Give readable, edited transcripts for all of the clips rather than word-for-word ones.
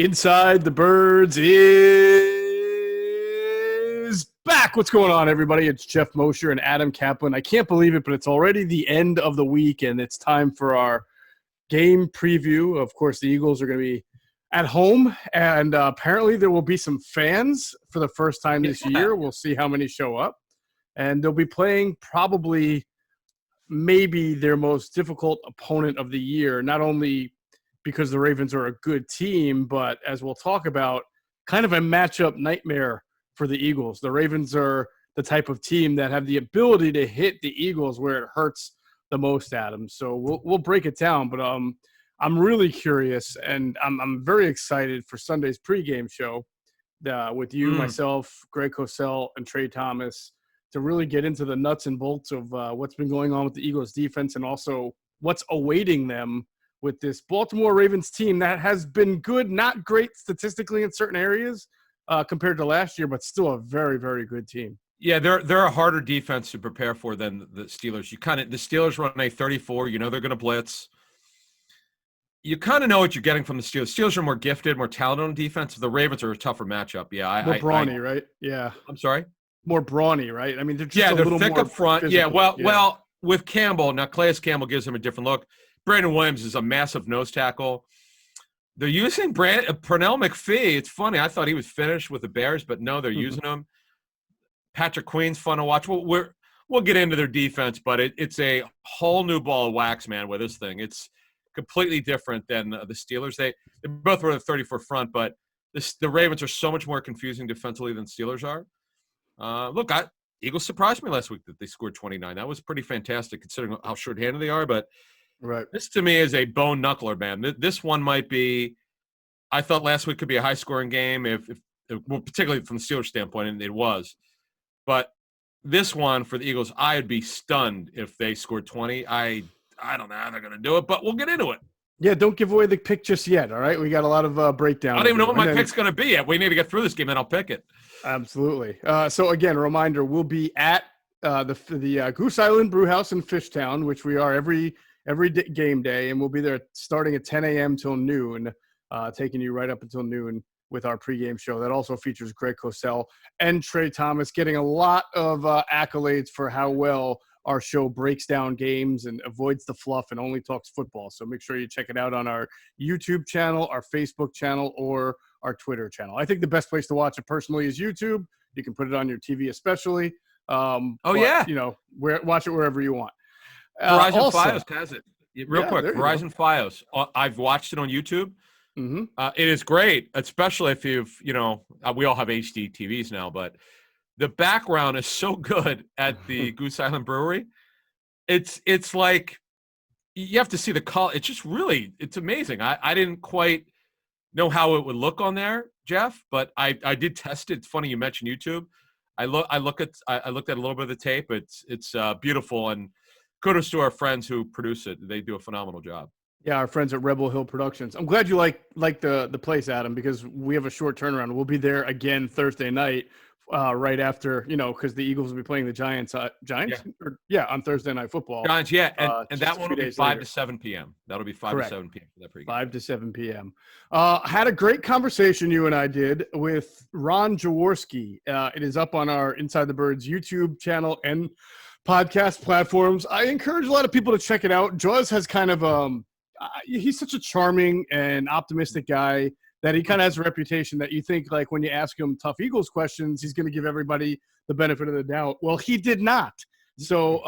Inside the Birds is back. What's going on, everybody? It's Geoff Mosher and Adam Caplan. I can't believe it, but it's already the end of the week, and it's time for our game preview. Of course, the Eagles are going to be at home, and apparently there will be some fans for the first time this year. We'll see how many show up. And they'll be playing probably maybe their most difficult opponent of the year, not only because the Ravens are a good team, but as we'll talk about, kind of a matchup nightmare for the Eagles. The Ravens are the type of team that have the ability to hit the Eagles where it hurts the most, Adam. So we'll break it down, but I'm really curious, and I'm very excited for Sunday's pregame show with you, myself, Greg Cosell, and Trey Thomas to really get into the nuts and bolts of what's been going on with the Eagles defense and also what's awaiting them with this Baltimore Ravens team that has been good, not great statistically in certain areas compared to last year, but still a very, very good team. Yeah, they're a harder defense to prepare for than the Steelers. The Steelers run a 34. You know they're going to blitz. You kind of know what you're getting from the Steelers. Steelers are more gifted, more talented on defense. The Ravens are a tougher matchup. Yeah, more brawny, right? Yeah. I'm sorry. More brawny, right? I mean, they're just they're little thick more up front. physical. Well, with Campbell now, Calais Campbell gives him a different look. Brandon Williams is a massive nose tackle. They're using Pernell McPhee. It's funny. I thought he was finished with the Bears, but no, they're using him. Patrick Queen's fun to watch. We'll get into their defense, but it's a whole new ball of wax, man, with this thing. It's completely different than the Steelers. They both were the 34 front, but the Ravens are so much more confusing defensively than Steelers are. Eagles surprised me last week that they scored 29. That was pretty fantastic considering how short-handed they are, but right. This to me is a bone knuckler, man. This one might be – I thought last week could be a high-scoring game, particularly from the Steelers standpoint, and it was. But this one for the Eagles, I would be stunned if they scored 20. I don't know how they're going to do it, but we'll get into it. Yeah, don't give away the pick just yet, all right? We got a lot of breakdown. I don't even know what my pick's going to be yet. We need to get through this game, and I'll pick it. Absolutely. So, again, a reminder, we'll be at the Goose Island Brewhouse in Fishtown, which we are every game day, and we'll be there starting at 10 a.m. till noon, taking you right up until noon with our pregame show. That also features Greg Cosell and Trey Thomas getting a lot of accolades for how well our show breaks down games and avoids the fluff and only talks football. So make sure you check it out on our YouTube channel, our Facebook channel, or our Twitter channel. I think the best place to watch it personally is YouTube. You can put it on your TV especially. Watch it wherever you want. Verizon Fios has it. Real quick, Verizon Fios. I've watched it on YouTube. Mm-hmm. It is great, especially if we all have HD TVs now, but the background is so good at the Goose Island Brewery. It's like you have to see the color. It's just it's amazing. I didn't quite know how it would look on there, Geoff, but I did test it. It's funny you mentioned YouTube. I looked at a little bit of the tape. It's beautiful, and kudos to our friends who produce it. They do a phenomenal job. Yeah, our friends at Rebel Hill Productions. I'm glad you like the place, Adam, because we have a short turnaround. We'll be there again Thursday night, right after, because the Eagles will be playing the Giants. Giants? Yeah. On Thursday Night Football. Giants, yeah. And that one will be 5 to 7 p.m. That'll be 5 Correct. to 7 p.m. for that pregame. 5 to 7 p.m. Had a great conversation, you and I did, with Ron Jaworski. It is up on our Inside the Birds YouTube channel and podcast platforms. I encourage a lot of people to check it out. Jaws has kind of he's such a charming and optimistic guy that he kind of has a reputation that you think, like, when you ask him tough Eagles questions, he's going to give everybody the benefit of the doubt. Well, he did not. So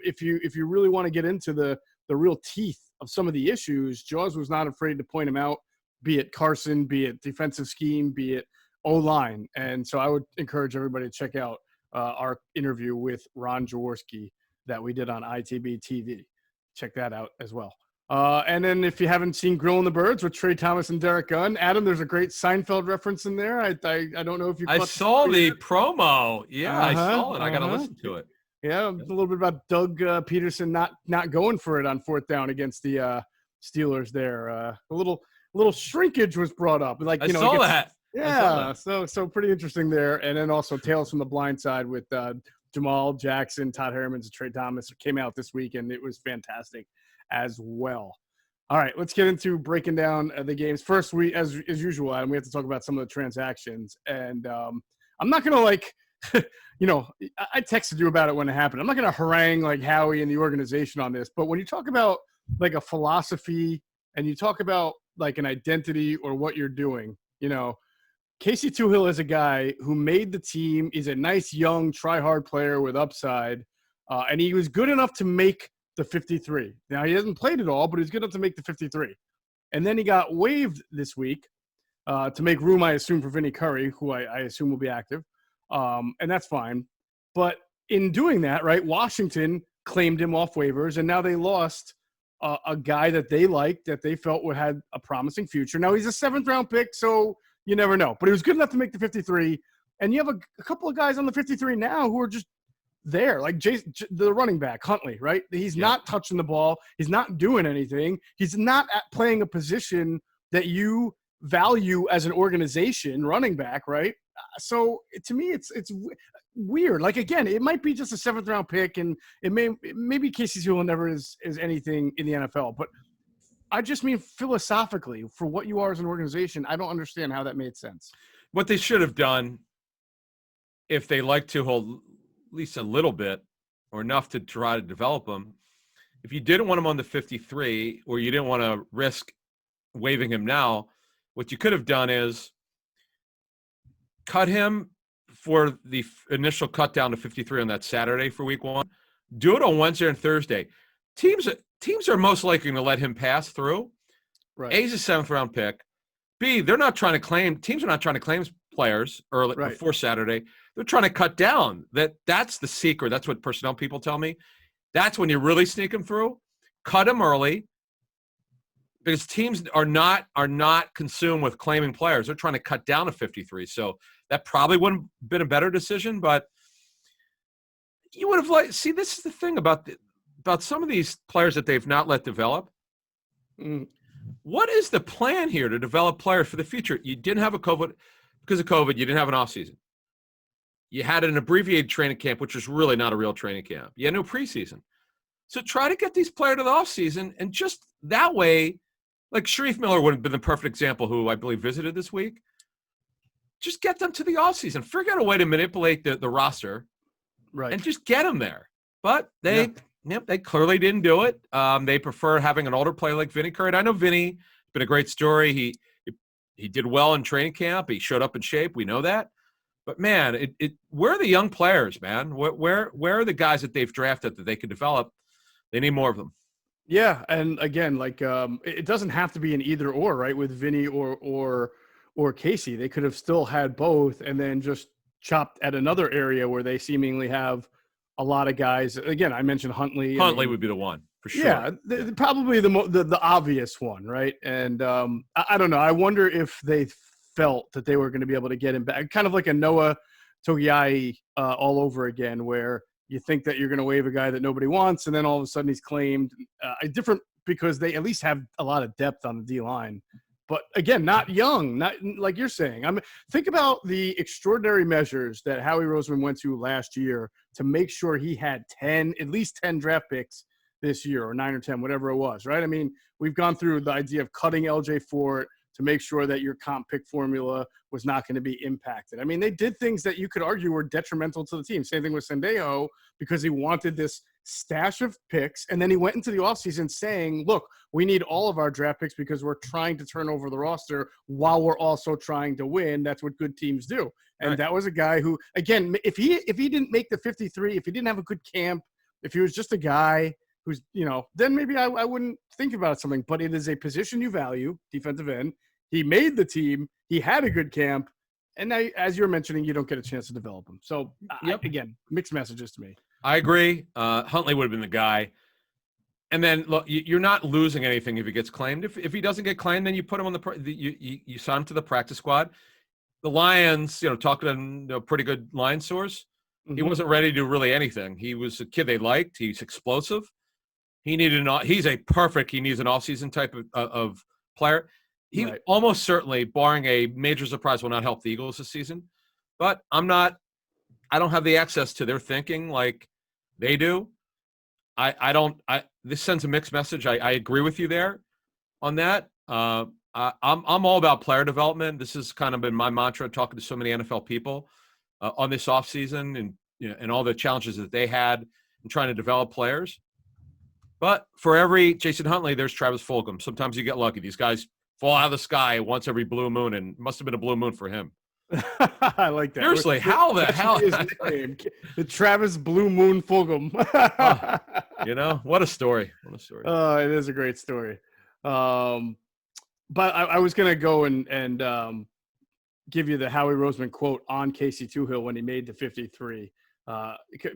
if you really want to get into the real teeth of some of the issues, Jaws was not afraid to point him out, be it Carson, be it defensive scheme, be it O-line. And so I would encourage everybody to check out our interview with Ron Jaworski that we did on ITB TV. Check that out as well. And then if you haven't seen Grillin' the Birds with Trey Thomas and Derek Gunn, Adam, there's a great Seinfeld reference in there. I don't know if you. I saw the promo. Yeah, I saw it. I got to listen to it. Yeah, a little bit about Doug Peterson not going for it on fourth down against the Steelers there. A little shrinkage was brought up. Like, I saw that. Yeah, so pretty interesting there. And then also Tales from the Blind Side with Jamal Jackson, Todd Hermans, and Trey Thomas came out this week, and it was fantastic as well. All right, let's get into breaking down the games. First, as usual, Adam, we have to talk about some of the transactions. And I'm not going to I texted you about it when it happened. I'm not going to harangue like Howie and the organization on this. But when you talk about like a philosophy and you talk about like an identity or what you're doing, Casey Toohill is a guy who made the team. He's a nice, young, try-hard player with upside. And he was good enough to make the 53. Now, he hasn't played it all, but he's good enough to make the 53. And then he got waived this week to make room, I assume, for Vinny Curry, who I assume will be active. And that's fine. But in doing that, right, Washington claimed him off waivers, and now they lost a guy that they liked, that they felt had a promising future. Now, he's a 7th-round pick, so you never know. But he was good enough to make the 53. And you have a couple of guys on the 53 now who are just there, like the running back, Huntley, right? He's not touching the ball. He's not doing anything. He's not playing a position that you value as an organization, running back, right? So to me, it's weird. Like, again, it might be just a 7th-round pick, and maybe Casey Toohill never is anything in the NFL. But I just mean philosophically, for what you are as an organization, I don't understand how that made sense. What they should have done, if they like Toohill at least a little bit or enough to try to develop him, if you didn't want him on the 53 or you didn't want to risk waiving him now, what you could have done is cut him for the initial cut down to 53 on that Saturday for week 1. Do it on Wednesday and Thursday. Teams are most likely to let him pass through. Right. A, he's a 7th-round pick. B, teams are not trying to claim players early before Saturday. They're trying to cut down. That's the secret. That's what personnel people tell me. That's when you really sneak them through. Cut them early, because teams are not consumed with claiming players. They're trying to cut down to 53. So that probably wouldn't have been a better decision, but you would have see, this is the thing about some of these players that they've not let develop. What is the plan here to develop players for the future? You didn't have because of COVID, you didn't have an offseason. You had an abbreviated training camp, which was really not a real training camp. You had no preseason. So try to get these players to the offseason, and just that way, like Sharif Miller would have been the perfect example, who I believe visited this week. Just get them to the offseason. Figure out a way to manipulate the roster, right, and just get them there. But they clearly didn't do it. They prefer having an older player like Vinny Curry. And I know Vinny, it's been a great story. He did well in training camp. He showed up in shape. We know that. But, man, where are the young players, man? Where are the guys that they've drafted that they could develop? They need more of them. Yeah, and again, like it doesn't have to be an either or, right? With Vinny or Casey, they could have still had both, and then just chopped at another area where they seemingly have a lot of guys. Again, I mentioned Huntley. Huntley would be the one for sure. Yeah, probably the obvious one, right? And I don't know. I wonder if they felt that they were going to be able to get him back, kind of like a Noah Togiai all over again, where you think that you're going to waive a guy that nobody wants, and then all of a sudden he's claimed. Different because they at least have a lot of depth on the D-line. But, again, not young, not like you're saying. Think about the extraordinary measures that Howie Roseman went to last year to make sure he had at least 10 draft picks this year, or 9 or 10, whatever it was, right? I mean, we've gone through the idea of cutting LJ Fort to make sure that your comp pick formula was not going to be impacted. I mean, they did things that you could argue were detrimental to the team. Same thing with Sendejo, because he wanted this stash of picks, and then he went into the offseason saying, look, we need all of our draft picks because we're trying to turn over the roster while we're also trying to win. That's what good teams do. And that was a guy who, again, if he didn't make the 53, if he didn't have a good camp, if he was just a guy who's, then maybe I wouldn't think about something. But it is a position you value, defensive end. He made the team. He had a good camp. And now, as you're mentioning, you don't get a chance to develop him. So, again, mixed messages to me. I agree. Huntley would have been the guy. And then, look, you're not losing anything if he gets claimed. If he doesn't get claimed, then you put him on you sign him to the practice squad. The Lions, talking to a pretty good line source, he wasn't ready to do really anything. He was a kid they liked. He's explosive. He needs an offseason type of player. He almost certainly, barring a major surprise, will not help the Eagles this season. But I don't have the access to their thinking like they do. This sends a mixed message. I agree with you there. on that. I'm all about player development. This has kind of been my mantra, talking to so many NFL people on this offseason and and all the challenges that they had in trying to develop players. But for every Jason Huntley, there's Travis Fulgham. Sometimes you get lucky. These guys fall out of the sky once every blue moon, and it must have been a blue moon for him. I like that. Seriously, how the hell? His nickname, the Travis Blue Moon Fulgham. What a story. What a story. It is a great story. But I was going to go and give you the Howie Roseman quote on Casey Toohill when he made the 53.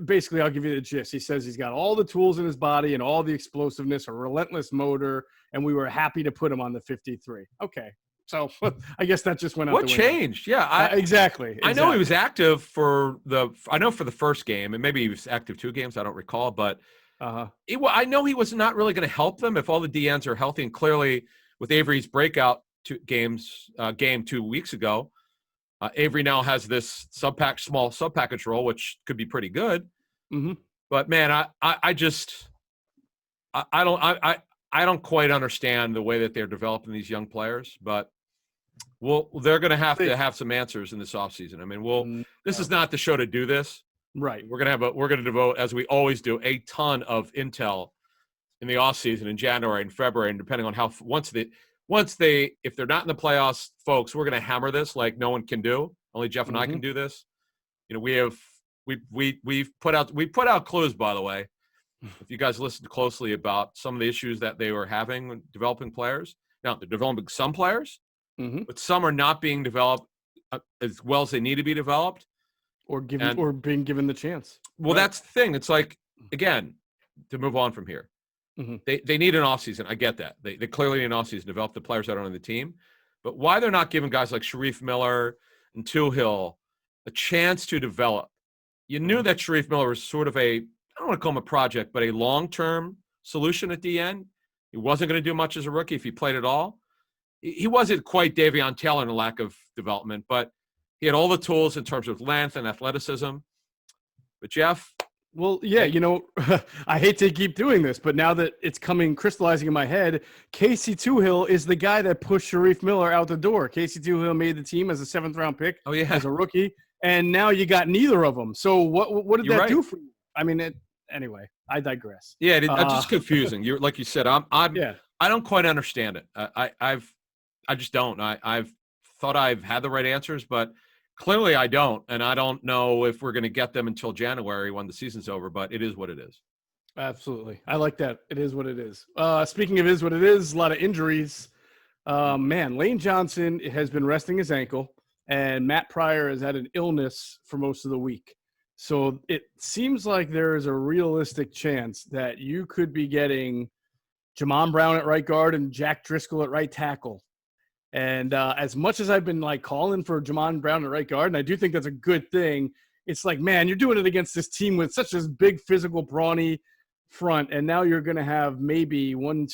Basically, I'll give you the gist. He says he's got all the tools in his body and all the explosiveness, a relentless motor, and we were happy to put him on the 53. Okay. So I guess that just went out. What changed? Yeah, exactly. I know he was active for the first game, and maybe he was active 2 games. I don't recall, but I know he was not really going to help them if all the DNs are healthy. And clearly, with Avery's breakout game 2 weeks ago, Avery now has this small sub-package role, which could be pretty good. Mm-hmm. But man, I don't quite understand the way that they're developing these young players, but they're going to have some answers in this offseason. I mean, this is not the show to do this. Right. We're going to devote, as we always do, a ton of intel in the offseason in January and February, and depending on how if they're not in the playoffs, folks, we're going to hammer this like no one can do. Only Geoff and I can do this. We've put out clues, by the way. If you guys listened closely about some of the issues that they were having when developing players. Now, they're developing some players, but some are not being developed as well as they need to be developed. Or being given the chance. Well, that's the thing. It's like, again, to move on from here, they need an offseason. I get that. They clearly need an offseason to develop the players that are on the team. But why they're not giving guys like Sharif Miller and Toohill a chance to develop? You knew that Sharif Miller was sort of I don't want to call him a project, but a long-term solution at the end. He wasn't going to do much as a rookie if he played at all. He wasn't quite Davion Taylor in a lack of development, but he had all the tools in terms of length and athleticism. But Geoff? Well, yeah, I hate to keep doing this, but now that it's crystallizing in my head, Casey Toohill is the guy that pushed Sharif Miller out the door. Casey Toohill made the team as a 7th-round pick as a rookie, and now you got neither of them. So what did that do for you? I mean, anyway, I digress. Yeah, it's just confusing. You're like you said, I don't quite understand it. I just don't. I've thought I've had the right answers, but clearly I don't, and I don't know if we're going to get them until January when the season's over, but it is what it is. Absolutely. I like that. It is what it is. Speaking of is what it is, a lot of injuries. Lane Johnson has been resting his ankle, and Matt Pryor has had an illness for most of the week. So it seems like there is a realistic chance that you could be getting Jamon Brown at right guard and Jack Driscoll at right tackle. And as much as I've been calling for Jamon Brown at right guard, and I do think that's a good thing, it's like, man, you're doing it against this team with such a big physical, brawny front, and now you're going to have maybe 4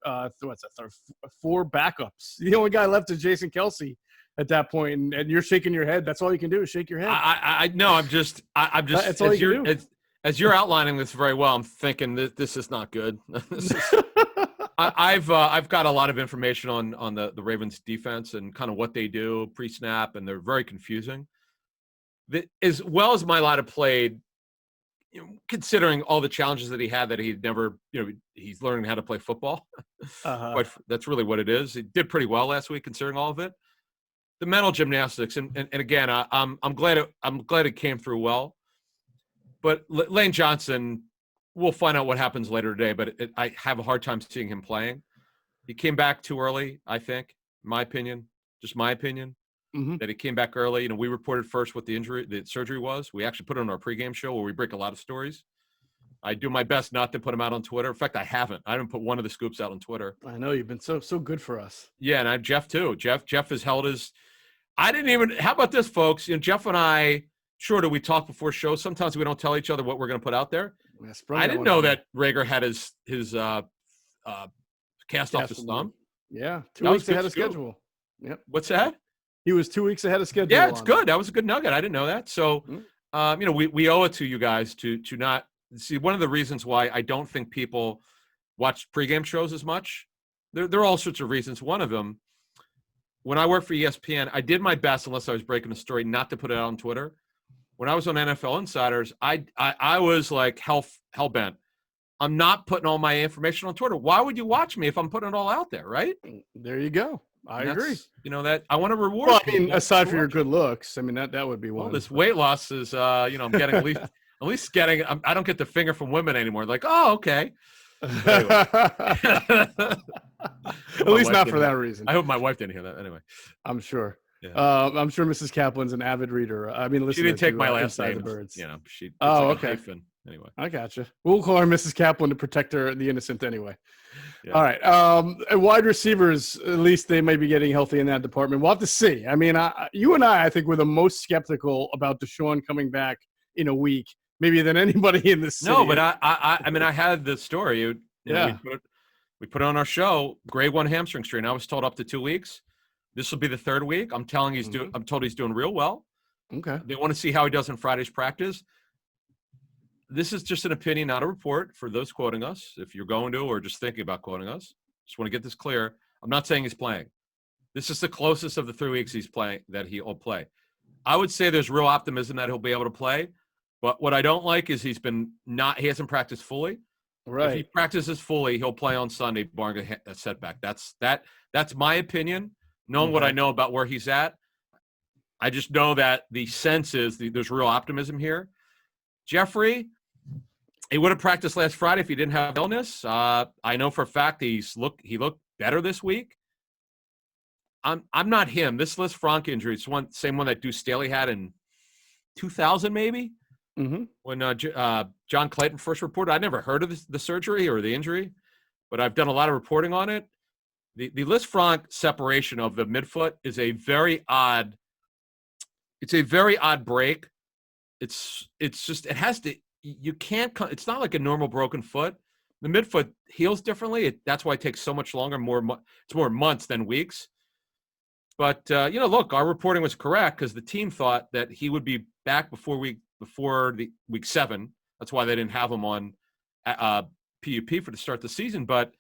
backups. The only guy left is Jason Kelce at that point, and you're shaking your head. That's all you can do is shake your head. I know. I'm just. That's all you can do. As you're outlining this very well, I'm thinking that this is not good. I've got a lot of information on the Ravens defense and kind of what they do pre-snap, and they're very confusing. As well as my lad have played, considering all the challenges that he had, that he'd never, he's learning how to play football. But that's really what it is. He did pretty well last week, considering all of it. The mental gymnastics, and again, I'm glad it came through well. But Lane Johnson, we'll find out what happens later today, but I have a hard time seeing him playing. He came back too early, I think, my opinion, that he came back early. We reported first what the surgery was. We actually put it on our pregame show where we break a lot of stories. I do my best not to put them out on Twitter. In fact, I haven't put one of the scoops out on Twitter. I know you've been so good for us. Yeah, and I have Geoff too. Geoff has held his – how about this, folks? Geoff and I, sure, do we talk before shows? Sometimes we don't tell each other what we're going to put out there. I didn't know that Rager had his cast off his thumb. Yeah, 2 weeks ahead of schedule. Yep. What's that? He was 2 weeks ahead of schedule. Yeah, it's good. That was a good nugget. I didn't know that. So, we owe it to you guys to not see. One of the reasons why I don't think people watch pregame shows as much there are all sorts of reasons. One of them, when I worked for ESPN, I did my best, unless I was breaking a story, not to put it out on Twitter. When I was on NFL Insiders, I was like hell bent. I'm not putting all my information on Twitter. Why would you watch me if I'm putting it all out there, right? There you go. I agree. That I want to reward. Well, I mean, aside from your good looks, I mean that would be one. Well, this weight loss is, I'm getting at least getting. I don't get the finger from women anymore. Like, oh, okay. Anyway. At least not for that reason. I hope my wife didn't hear that. Anyway, I'm sure. Yeah. I'm sure Mrs. Kaplan's an avid reader. I mean, she didn't take my last name. The Birds. She. Okay. Anyway, I gotcha. We'll call her Mrs. Kaplan to protect the innocent anyway. Yeah. All right. Wide receivers, at least they may be getting healthy in that department. We'll have to see. I mean, you and I think, were the most skeptical about Deshaun coming back in a week, maybe than anybody in this city. No, but I mean, I had the story. We put it on our show. Grade 1 hamstring strain. I was told up to 2 weeks. This will be the third week. I'm told he's doing real well. Okay. They want to see how he does in Friday's practice. This is just an opinion, not a report for those quoting us. If you're going to or just thinking about quoting us, just want to get this clear. I'm not saying he's playing. This is the closest of the 3 weeks he's playing that he'll play. I would say there's real optimism that he'll be able to play. But what I don't like is he hasn't practiced fully. Right. If he practices fully, he'll play on Sunday, barring a setback. That's my opinion. Knowing what I know about where he's at, I just know that the sense is there's real optimism here. Jeffrey, he would have practiced last Friday if he didn't have illness. I know for a fact he looked better this week. I'm not him. This Liz Frank injury, it's same one that Deuce Staley had in 2000 maybe. Mm-hmm. When John Clayton first reported. I never heard of the surgery or the injury, but I've done a lot of reporting on it. The Liz Frank separation of the midfoot is a very odd. It's a very odd break. It's just it has to. You can't. It's not like a normal broken foot. The midfoot heals differently. That's why it takes so much longer. It's more months than weeks. But look, our reporting was correct because the team thought that he would be back before the week 7. That's why they didn't have him on PUP for to start the season. But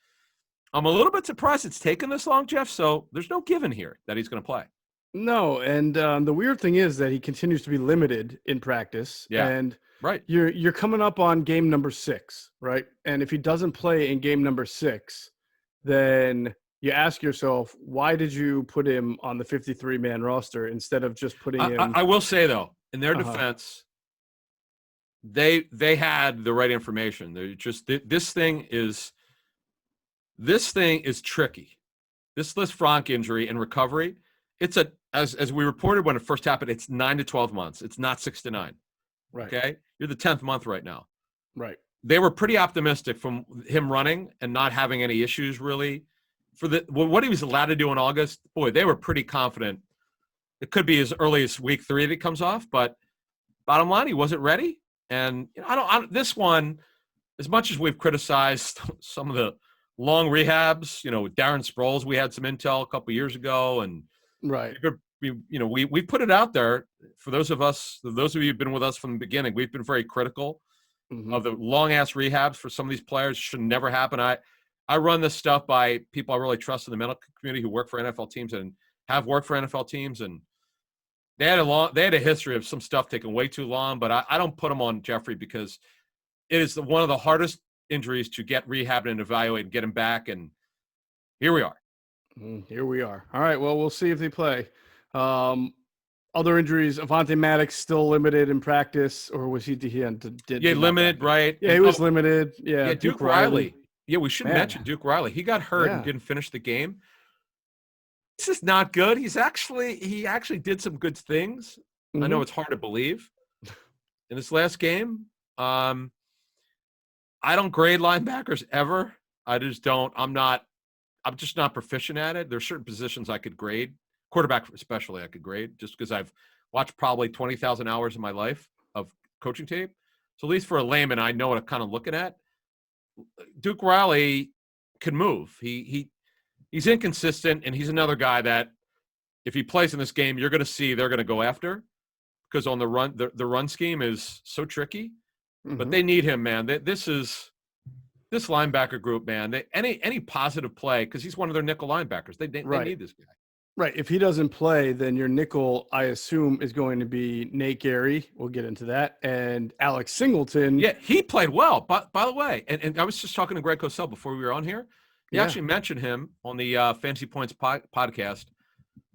I'm a little bit surprised it's taken this long, Geoff. So there's no given here that he's going to play. No, and the weird thing is that he continues to be limited in practice. Yeah, and right. You're coming up on game number 6, right? And if he doesn't play in game number 6, then you ask yourself, why did you put him on the 53-man roster instead of just putting him? I will say though, in their defense, they had the right information. They're just this thing is tricky. This Liz Frank injury and recovery, it's as we reported when it first happened, it's 9 to 12 months. It's not 6 to 9. Right. Okay, you're the 10th month right now. Right. They were pretty optimistic from him running and not having any issues really. For what he was allowed to do in August, boy, they were pretty confident. It could be as early as week 3 that he comes off, but bottom line, he wasn't ready. And this one, as much as we've criticized some of the long rehabs, with Darren Sproles, we had some intel a couple years ago, and right, we put it out there for those of you who've been with us from the beginning. We've been very critical of the long ass rehabs for some of these players. Should never happen. I run this stuff by people I really trust in the medical community who work for NFL teams and have worked for NFL teams, and they had a history of some stuff taking way too long. But I don't put them on Jeffrey because it is one of the hardest injuries to get rehab and evaluate and get him back. And here we are. Here we are. All right. Well, we'll see if they play. Other injuries, Avonte Maddox still limited in practice, or was he limited, right? Yeah, he was limited. Yeah, Duke Riley. Yeah, we should mention Duke Riley. He got hurt and didn't finish the game. This is not good. He actually did some good things. I know it's hard to believe. In this last game, I don't grade linebackers ever. I just don't. I'm just not proficient at it. There's certain positions I could grade. Quarterback especially I could grade just because I've watched probably 20,000 hours in my life of coaching tape. So at least for a layman, I know what I'm kind of looking at. Duke Riley can move. He's inconsistent, and he's another guy that if he plays in this game, you're going to see they're going to go after because on the run, the run scheme is so tricky. But they need him, man. This is This linebacker group, man, any positive play, because he's one of their nickel linebackers. They need this guy. Right. If he doesn't play, then your nickel, I assume, is going to be Nate Gary. We'll get into that. And Alex Singleton. Yeah, he played well, by the way. And I was just talking to Greg Cosell before we were on here. He actually mentioned him on the Fantasy Points podcast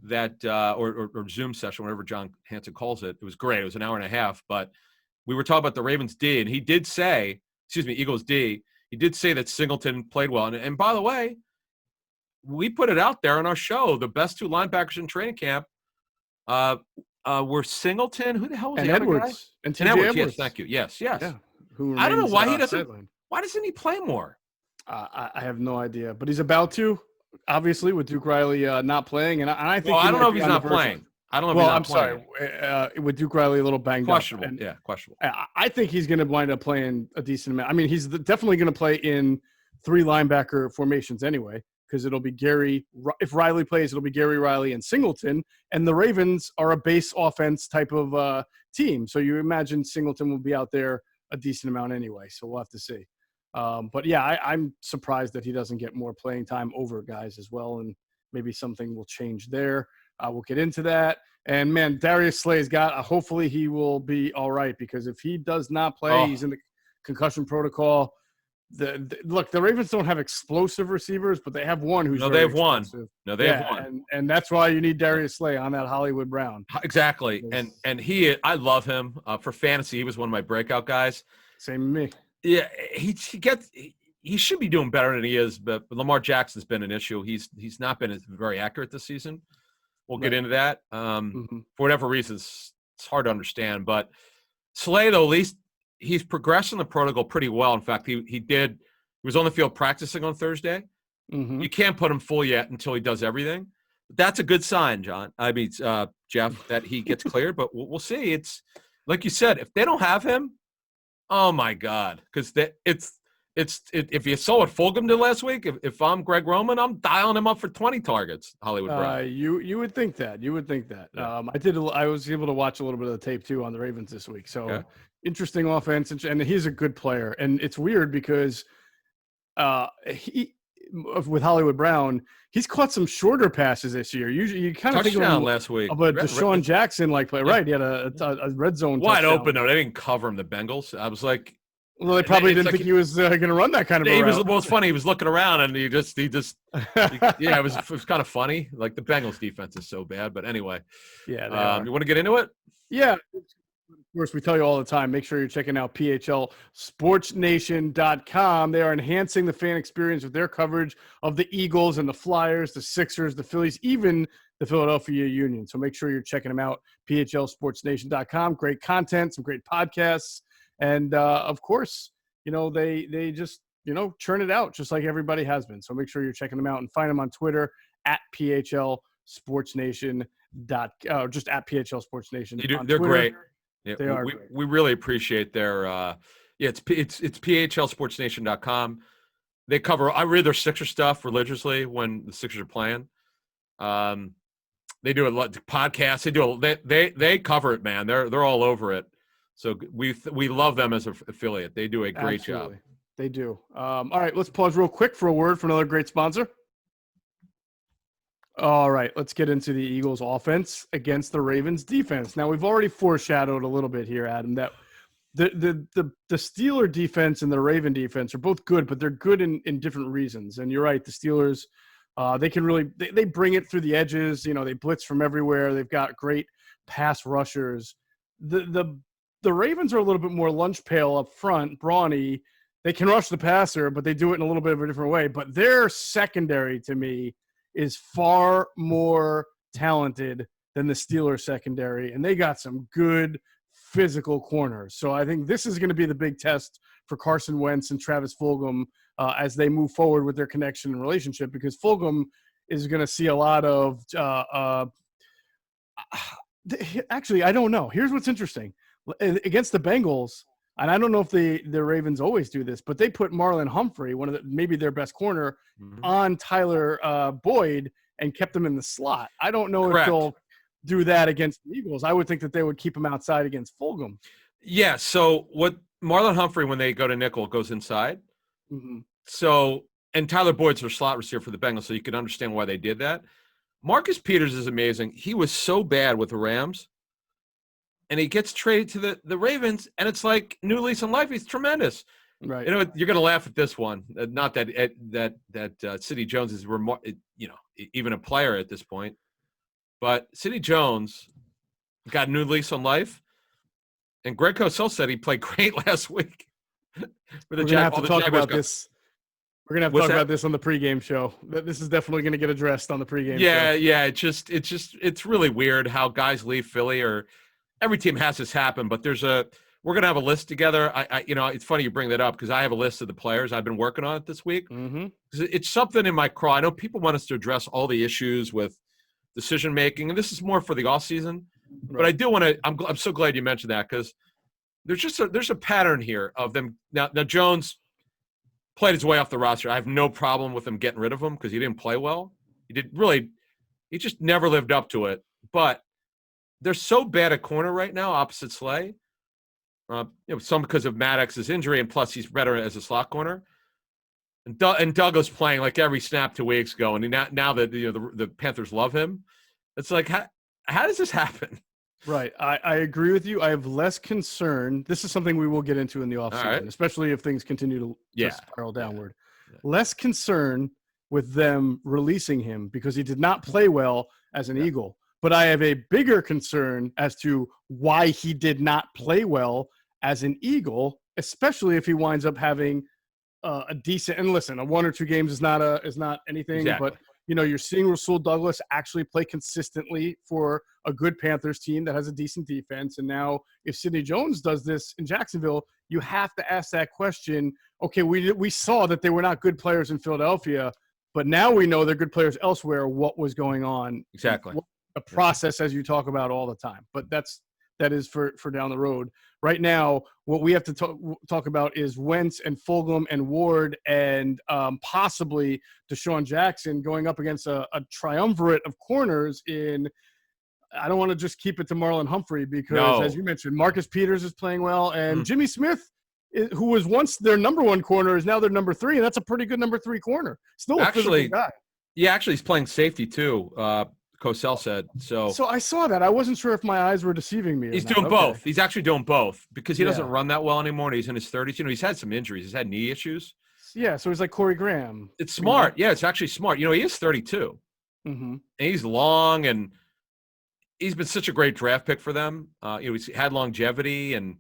that or Zoom session, whatever John Hansen calls it. It was great. It was an hour and a half. But we were talking about the Ravens D, and he did say, Eagles D, he did say that Singleton played well. And by the way, we put it out there on our show. The best two linebackers in training camp were Singleton. Who the hell was and the Edwards. other guy? And Edwards. Edwards. Yes, thank you. Yes. Yeah. Who I don't know why he doesn't. Sideline. Why doesn't he play more? I have no idea, but he's about to. Obviously, with Duke Riley not playing, and I think. Well, I don't know if he's not playing. I don't know. Well, I'm sorry. With Duke Riley a little banged questionable. up. Yeah, questionable. I think he's going to wind up playing a decent amount. I mean, he's definitely going to play in 3 linebacker formations anyway, because it'll be Gary. If Riley plays, it'll be Gary, Riley, and Singleton. And the Ravens are a base offense type of team, so you imagine Singleton will be out there a decent amount anyway. So we'll have to see. But yeah, I'm surprised that he doesn't get more playing time over guys as well, and maybe something will change there. We'll get into that. And man, Darius Slay's got. Hopefully, he will be all right, because if he does not play, he's in the concussion protocol. Look, the Ravens don't have explosive receivers, but they have one who's they have one. They have one, and that's why you need Darius Slay on that Hollywood Brown. Exactly, and I love him for fantasy. He was one of my breakout guys. Same with me. Yeah, he should be doing better than he is, but Lamar Jackson's been an issue. He's not been very accurate this season. We'll get into that. For whatever reasons, it's hard to understand. But Slay, though, at least he's progressing the protocol pretty well. In fact, he was on the field practicing on Thursday. You can't put him full yet until he does everything. But that's a good sign, John. I mean, Geoff, that he gets cleared. But we'll see. It's like you said, if they don't have him, oh my God, because if you saw what Fulgham did last week, if I'm Greg Roman, I'm dialing him up for 20 targets. Hollywood Brown. You would think that. Yeah. I was able to watch a little bit of the tape too on the Ravens this week. So interesting offense, and he's a good player. And it's weird because with Hollywoad Brown, he's caught some shorter passes this year. Usually, you kind of think of him last week, but Deshaun Jackson play. Right, he had a red zone wide touchdown. Open though. They didn't cover him. The Bengals. I was like, well, they probably didn't think he was going to run that kind of. It was funny. He was looking around and he just it was kind of funny. Like the Bengals defense is so bad, but anyway. Yeah. You want to get into it? Yeah. Of course, we tell you all the time, make sure you're checking out PHLSportsNation.com. They are enhancing the fan experience with their coverage of the Eagles and the Flyers, the Sixers, the Phillies, even the Philadelphia Union. So make sure you're checking them out, PHLSportsNation.com. Great content, some great podcasts. And, of course, they just, churn it out just like everybody has been. So make sure you're checking them out and find them on Twitter at PHLSportsNation. Just at PHLSportsNation. They're great. Yeah, they are. We really appreciate their it's PHLSportsNation.com. They cover. I read their Sixer stuff religiously when the Sixers are playing. They do a lot of podcasts. They cover it, man. They're all over it. So we love them as an affiliate. They do a great job. They do. All right, let's pause real quick for a word from another great sponsor. All right, let's get into the Eagles offense against the Ravens defense. Now, we've already foreshadowed a little bit here, Adam, that the Steeler defense and the Raven defense are both good, but they're good in different reasons. And you're right, the Steelers, they can really they bring it through the edges. They blitz from everywhere. They've got great pass rushers. The Ravens are a little bit more lunch pail up front, brawny. They can rush the passer, but they do it in a little bit of a different way. But their secondary, to me, is far more talented than the Steelers secondary, and they got some good physical corners. So I think this is going to be the big test for Carson Wentz and Travis Fulgham as they move forward with their connection and relationship, because Fulgham is going to see a lot of actually, I don't know. Here's what's interesting. Against the Bengals, and I don't know if the Ravens always do this, but they put Marlon Humphrey, maybe their best corner, on Tyler Boyd and kept him in the slot. I don't know if they'll do that against the Eagles. I would think that they would keep him outside against Fulgham. Yeah, so what Marlon Humphrey, when they go to nickel, goes inside. Mhm. So, and Tyler Boyd's their slot receiver for the Bengals, so you can understand why they did that. Marcus Peters is amazing. He was so bad with the Rams, and he gets traded to the Ravens, and it's like new lease on life. He's tremendous. Right. You know, you're going to laugh at this one. Not that Sidney Jones is, even a player at this point, but Sidney Jones got a new lease on life, and Greg Cosell said he played great last week. We're going to have to talk about this. We're going to have to talk about this on the pregame show. This is definitely going to get addressed on the pregame show. Yeah. It's really weird how guys leave Philly, or every team has this happen, but we're going to have a list together. It's funny you bring that up because I have a list of the players I've been working on it this week. Mm-hmm. It's something in my craw. I know people want us to address all the issues with decision making, and this is more for the off season. Right. But I do want to. I'm so glad you mentioned that because there's a pattern here of them now. Jones played his way off the roster. I have no problem with him getting rid of him because he didn't play well. He just never lived up to it. They're so bad at corner right now, opposite Slay. Some because of Maddox's injury, and plus he's better as a slot corner. And Douglas playing like every snap 2 weeks ago, and now that the Panthers love him, it's like how does this happen? Right, I agree with you. I have less concern. This is something we will get into in the offseason, especially if things continue to spiral downward. Yeah. Less concern with them releasing him because he did not play well as an Eagle. But I have a bigger concern as to why he did not play well as an Eagle, especially if he winds up having a decent. And listen, a 1 or 2 games is not anything. Exactly. But you're seeing Rasul Douglas actually play consistently for a good Panthers team that has a decent defense. And now, if Sidney Jones does this in Jacksonville, you have to ask that question. Okay, we saw that they were not good players in Philadelphia, but now we know they're good players elsewhere. What was going on? Exactly. A process, as you talk about all the time, but that is for down the road. Right now, what we have to talk about is Wentz and Fulgham and Ward and possibly Deshaun Jackson going up against a triumvirate of corners in. I don't want to just keep it to Marlon Humphrey because, as you mentioned, Marcus Peters is playing well, and Jimmy Smith, who was once their number 1 corner, is now their number 3, and that's a pretty good number 3 corner. Still a physical guy. Yeah, actually, he's playing safety too. Cosell said so. So I saw that. I wasn't sure if my eyes were deceiving me. He's doing both. He's actually doing both because he doesn't run that well anymore. And he's in his 30s. He's had some injuries. He's had knee issues. Yeah, so he's like Corey Graham. It's smart. Yeah, it's actually smart. He is 32. Mm-hmm. And he's long, and he's been such a great draft pick for them. He's had longevity, and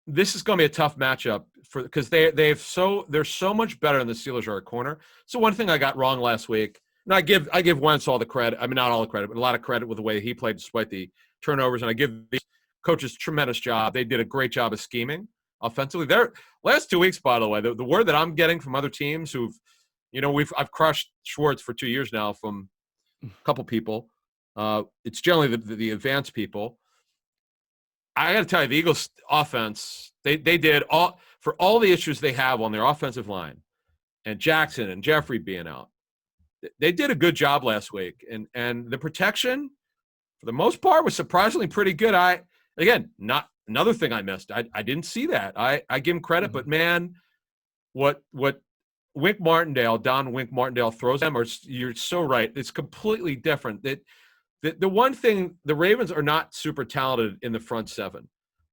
this is going to be a tough matchup because they're so much better than the Steelers are at corner. So one thing I got wrong last week. And I give Wentz all the credit. I mean, not all the credit, but a lot of credit with the way he played despite the turnovers. And I give these coaches tremendous job. They did a great job of scheming offensively. Their last 2 weeks, by the way, the word that I'm getting from other teams who've, I've crushed Schwartz for 2 years now from a couple people. It's generally the advanced people. I got to tell you, the Eagles offense, they did for all the issues they have on their offensive line, and Jackson and Jeffrey being out. They did a good job last week, and the protection, for the most part, was surprisingly pretty good. Not another thing I missed. I didn't see that. I give him credit, but man, what Wink Martindale, Don Wink Martindale throws them, you're so right. It's completely different. The one thing, the Ravens are not super talented in the front seven,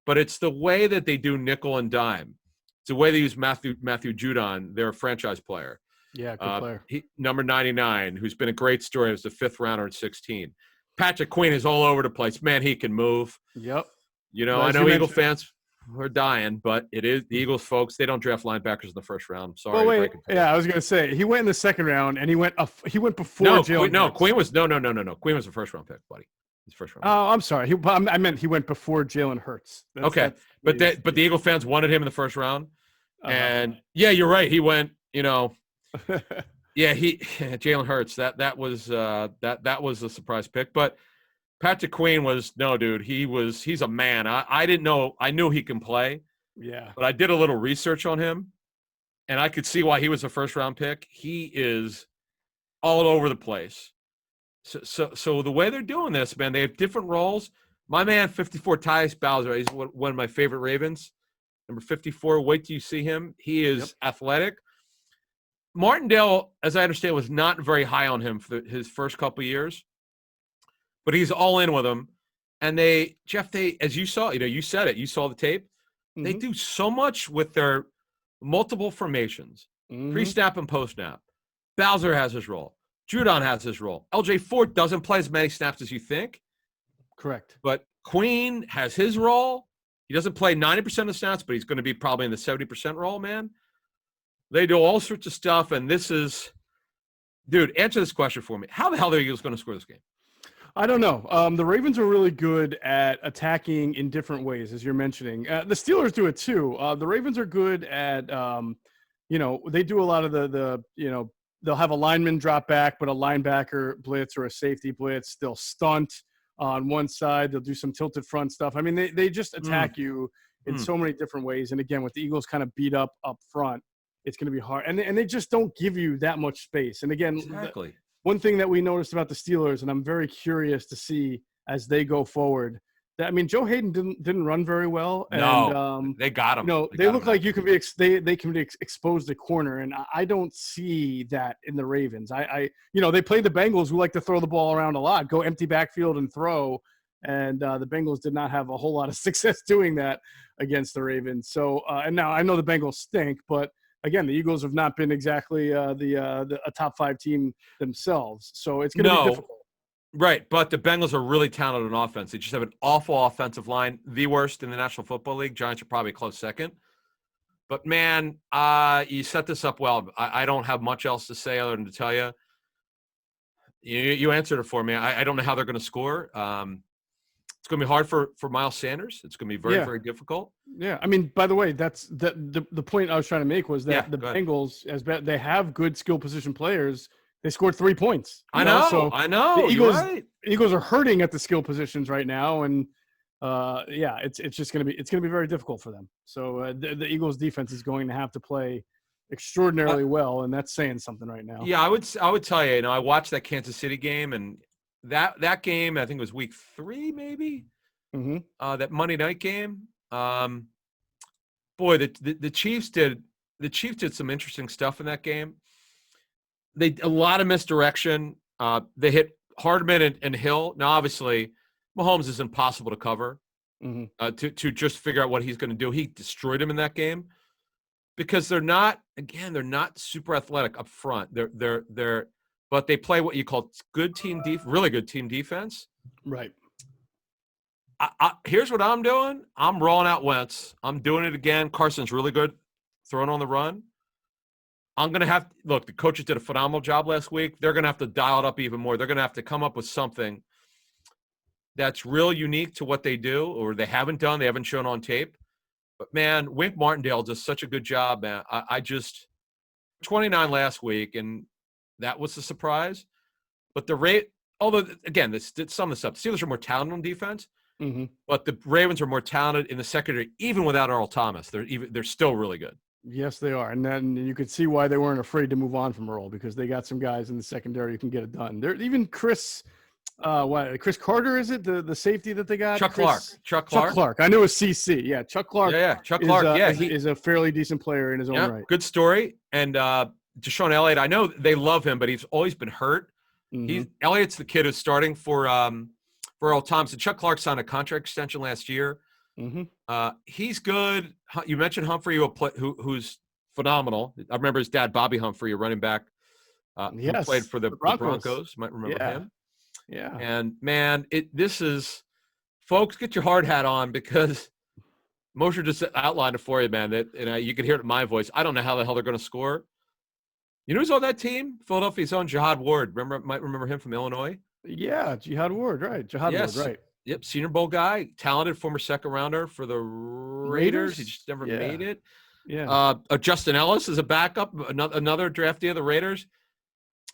but it's the way that they do nickel and dime. It's the way they use Matthew Judon, their franchise player. Yeah, good player. Number 99, who's been a great story as the 5th rounder at 16. Patrick Queen is all over the place. Man, he can move. Yep. I know Eagle fans are dying, but it is the Eagles, folks. They don't draft linebackers in the first round. Sorry. Oh, wait. Yeah, I was going to say, he went in the 2nd round, and he went before Jalen. Queen was no. Queen was a first-round pick, buddy. His first round. Oh, I'm sorry. I meant he went before Jalen Hurts. But the Eagle fans wanted him in the first round. And, you're right. He went, Jalen Hurts. That was a surprise pick. But Patrick Queen was dude. He's a man. I didn't know. I knew he can play. Yeah. But I did a little research on him, and I could see why he was a first round pick. He is all over the place. So the way they're doing this, man, they have different roles. My man, 54 Tyus Bowser, he's one of my favorite Ravens. number 54. Wait till you see him. He is athletic. Martindale, as I understand, was not very high on him for his first couple of years, but he's all in with him. And Geoff, as you saw, you said it, you saw the tape. They do so much with their multiple formations, pre-snap and post-snap. Bowser has his role. Judon has his role. LJ Ford doesn't play as many snaps as you think. Correct. But Queen has his role. He doesn't play 90% of the snaps, but he's going to be probably in the 70% role, man. They do all sorts of stuff, and this is – dude, answer this question for me. How the hell are the Eagles going to score this game? I don't know. The Ravens are really good at attacking in different ways, as you're mentioning. The Steelers do it too. The Ravens are good at, they do a lot of they'll have a lineman drop back, but a linebacker blitz or a safety blitz. They'll stunt on one side. They'll do some tilted front stuff. I mean, they just attack you in so many different ways. And again, with the Eagles kind of beat up front, it's going to be hard. And they just don't give you that much space. And again, exactly. One thing that we noticed about the Steelers, and I'm very curious to see as they go forward, that Joe Hayden didn't run very well. No, they got him. They look like you can be they can be exposed to corner, and I don't see that in the Ravens. They play the Bengals, who like to throw the ball around a lot, go empty backfield and throw, and the Bengals did not have a whole lot of success doing that against the Ravens. So, and now I know the Bengals stink, but again, the Eagles have not been exactly a top 5 team themselves, so it's going to be difficult. Right, but the Bengals are really talented on offense. They just have an awful offensive line, the worst in the National Football League. Giants are probably a close second. But, man, you set this up well. I don't have much else to say other than to tell you. You answered it for me. I don't know how they're going to score. It's going to be hard for Miles Sanders. It's going to be very, very difficult. Yeah. By the way, that's the point I was trying to make was that the Bengals, they have good skill position players. They scored 3 points. I know. The Eagles are hurting at the skill positions right now, and it's just going to be very difficult for them. So the Eagles defense is going to have to play extraordinarily well, and that's saying something right now. Yeah, I would tell you. I watched that Kansas City game, and that game, I think it was week 3, maybe. That Monday night game. Boy, the Chiefs did some interesting stuff in that game. A lot of misdirection. They hit Hardman and Hill. Now, obviously, Mahomes is impossible to cover. To just figure out what he's going to do. He destroyed him in that game because they're not super athletic up front. But they play what you call really good team defense. Right. Here's what I'm doing. I'm rolling out Wentz. I'm doing it again. Carson's really good throwing on the run. I'm going to have – look, the coaches did a phenomenal job last week. They're going to have to dial it up even more. They're going to have to come up with something that's real unique to what they do or they haven't done. They haven't shown on tape. But, man, Wink Martindale does such a good job, man. I just – 29 last week, and that was a surprise. But the rate – although, again, this did sum this up. The Steelers are more talented on defense, but the Ravens are more talented in the secondary, even without Earl Thomas. They're still really good. Yes, they are. And then you could see why they weren't afraid to move on from Earl because they got some guys in the secondary who can get it done. They're even Chris Carter, is it? The safety that they got? Chuck Clark. I knew it was CC. Yeah, Chuck Clark. Yeah, Chuck Clark. Is a fairly decent player in his own right. Good story. And Deshaun Elliott, I know they love him, but he's always been hurt. Elliott's the kid who's starting for Earl Thompson. Chuck Clark signed a contract extension last year. He's good. You mentioned Humphrey, who's phenomenal. I remember his dad, Bobby Humphrey, a running back, who played for the Broncos. Might remember him. Yeah. And man, this is, folks, get your hard hat on because Mosher just outlined it for you, man. You can hear it in my voice. I don't know how the hell they're going to score. You know who's on that team? Philadelphia's own Jihad Ward. Might remember him from Illinois. Yeah, Jihad Ward, right? Ward, right? Yep, Senior Bowl guy, talented former second rounder for the Raiders. He just never made it. Yeah. Justin Ellis is a backup, another draftee of the Raiders.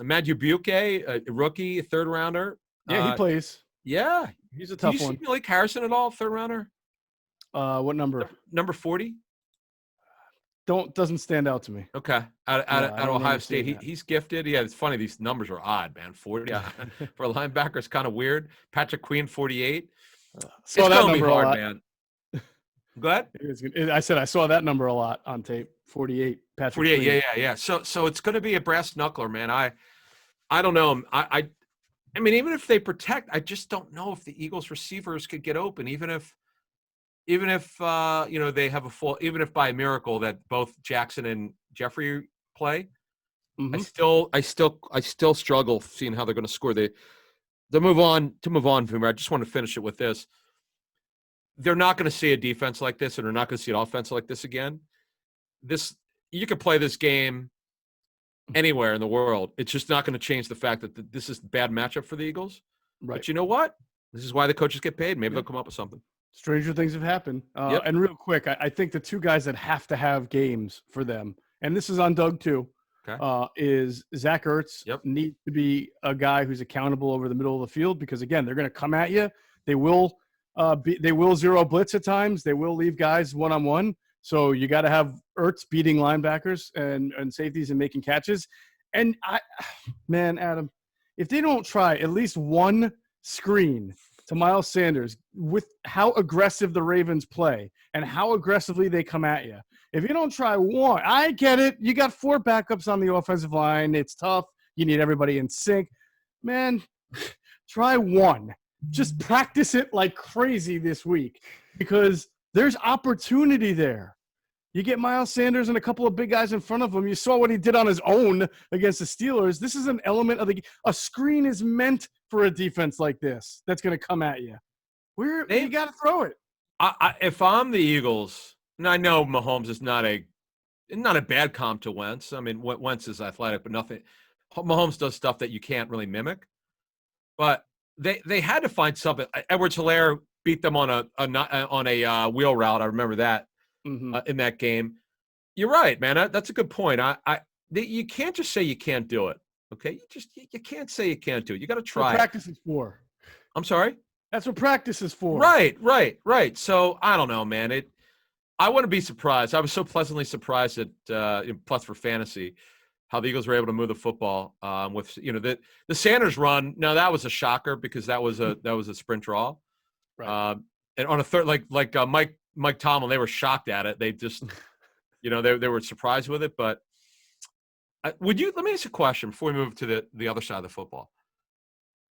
Matthew Buke, a rookie, a third rounder. Yeah, he plays. Yeah, he's a tough one. You see Malik Harrison at all, third rounder? What number? Number 40. Doesn't stand out to me. Okay, out of Ohio State, he's gifted. Yeah, it's funny. These numbers are odd, man. 40 for a linebacker is kind of weird. Patrick Queen, 48. So it's gonna be hard, man. Go ahead. I said I saw that number a lot on tape. 48. Patrick 48. Queen. Yeah. So it's going to be a brass knuckler, man. I don't know. I mean, even if they protect, I just don't know if the Eagles receivers could get open, even if they have a full, even if by a miracle that both Jackson and Jeffrey play, Mm-hmm. I still struggle seeing how they're going to score. To move on, Boomer, I just want to finish it with this. They're not going to see a defense like this, and they're not going to see an offense like this again. You could play this game anywhere in the world. It's just not going to change the fact that this is a bad matchup for the Eagles. Right. But you know what? This is why the coaches get paid. Maybe they'll come up with something. Stranger things have happened. And real quick, I think the two guys that have to have games for them, and this is on Doug too, is Zach Ertz. Needs to be a guy who's accountable over the middle of the field because, again, they're going to come at you. They will zero blitz at times. They will leave guys one-on-one. So you got to have Ertz beating linebackers and safeties and making catches. And Adam, if they don't try at least one screen to Miles Sanders with how aggressive the Ravens play and how aggressively they come at you, if you don't try one, I get it. You got 4 backups on the offensive line. It's tough. You need everybody in sync. Man, try one. Just practice it like crazy this week because there's opportunity there. You get Miles Sanders and a couple of big guys in front of him. You saw what he did on his own against the Steelers. This is an element of a screen is meant for a defense like this that's going to come at you. You got to throw it. If I'm the Eagles, and I know Mahomes is not a bad comp to Wentz. I mean, Wentz is athletic, but nothing. Mahomes does stuff that you can't really mimic. But they had to find something. Edwards-Helaire beat them on a wheel route. I remember that. Mm-hmm. In that game. You're right, man. That's a good point. You can't just say you can't do it. Okay, you can't say you can't do it. You got to try. That's what practice is for. I'm sorry. That's what practice is for. Right. So I don't know, man. I wouldn't be surprised. I was so pleasantly surprised at plus for fantasy how the Eagles were able to move the football with the Sanders run. Now that was a shocker because that was a sprint draw. Right. And on a third, like Mike Tomlin, they were shocked at it. They just, they were surprised with it. But let me ask you a question before we move to the other side of the football.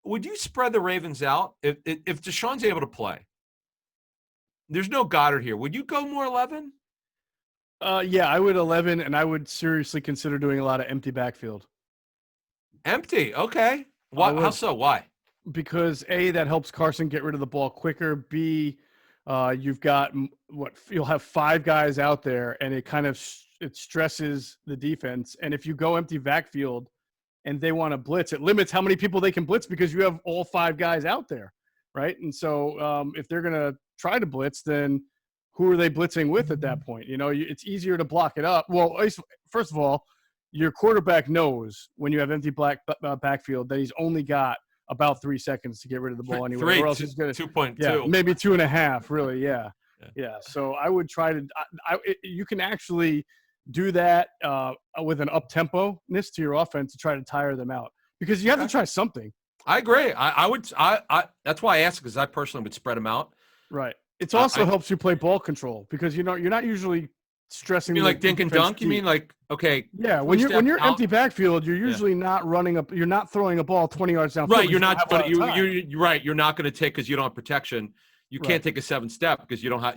Would you spread the Ravens out if Deshaun's able to play? There's no Goddard here. Would you go more 11? Yeah, I would 11, and I would seriously consider doing a lot of empty backfield. Empty, okay. Why? How so? Why? Because A, that helps Carson get rid of the ball quicker. B, you've got you'll have 5 guys out there, and it kind of it stresses the defense. And if you go empty backfield and they want to blitz, it limits how many people they can blitz because you have all 5 guys out there, right? And so if they're going to try to blitz, then who are they blitzing with at that point? It's easier to block it up. Well, first of all, your quarterback knows when you have empty backfield that he's only got about 3 seconds to get rid of the ball anyway. Or else he's going to 2.2. Yeah, maybe 2.5. Really, yeah. So I would try to. You can actually do that with an up-tempo-ness to your offense to try to tire them out because you have to try something. I agree. I would. That's why I asked because I personally would spread them out. Right. It also helps you play ball control because you're not usually stressing. You mean like dink and dunk? Deep. You mean like okay? Yeah. When you're empty backfield, you're usually not running up. You're not throwing a ball 20 yards downfield. Right. You're not. You're right. You're not going to take because you don't have protection. You can't take a 7-step because you don't have.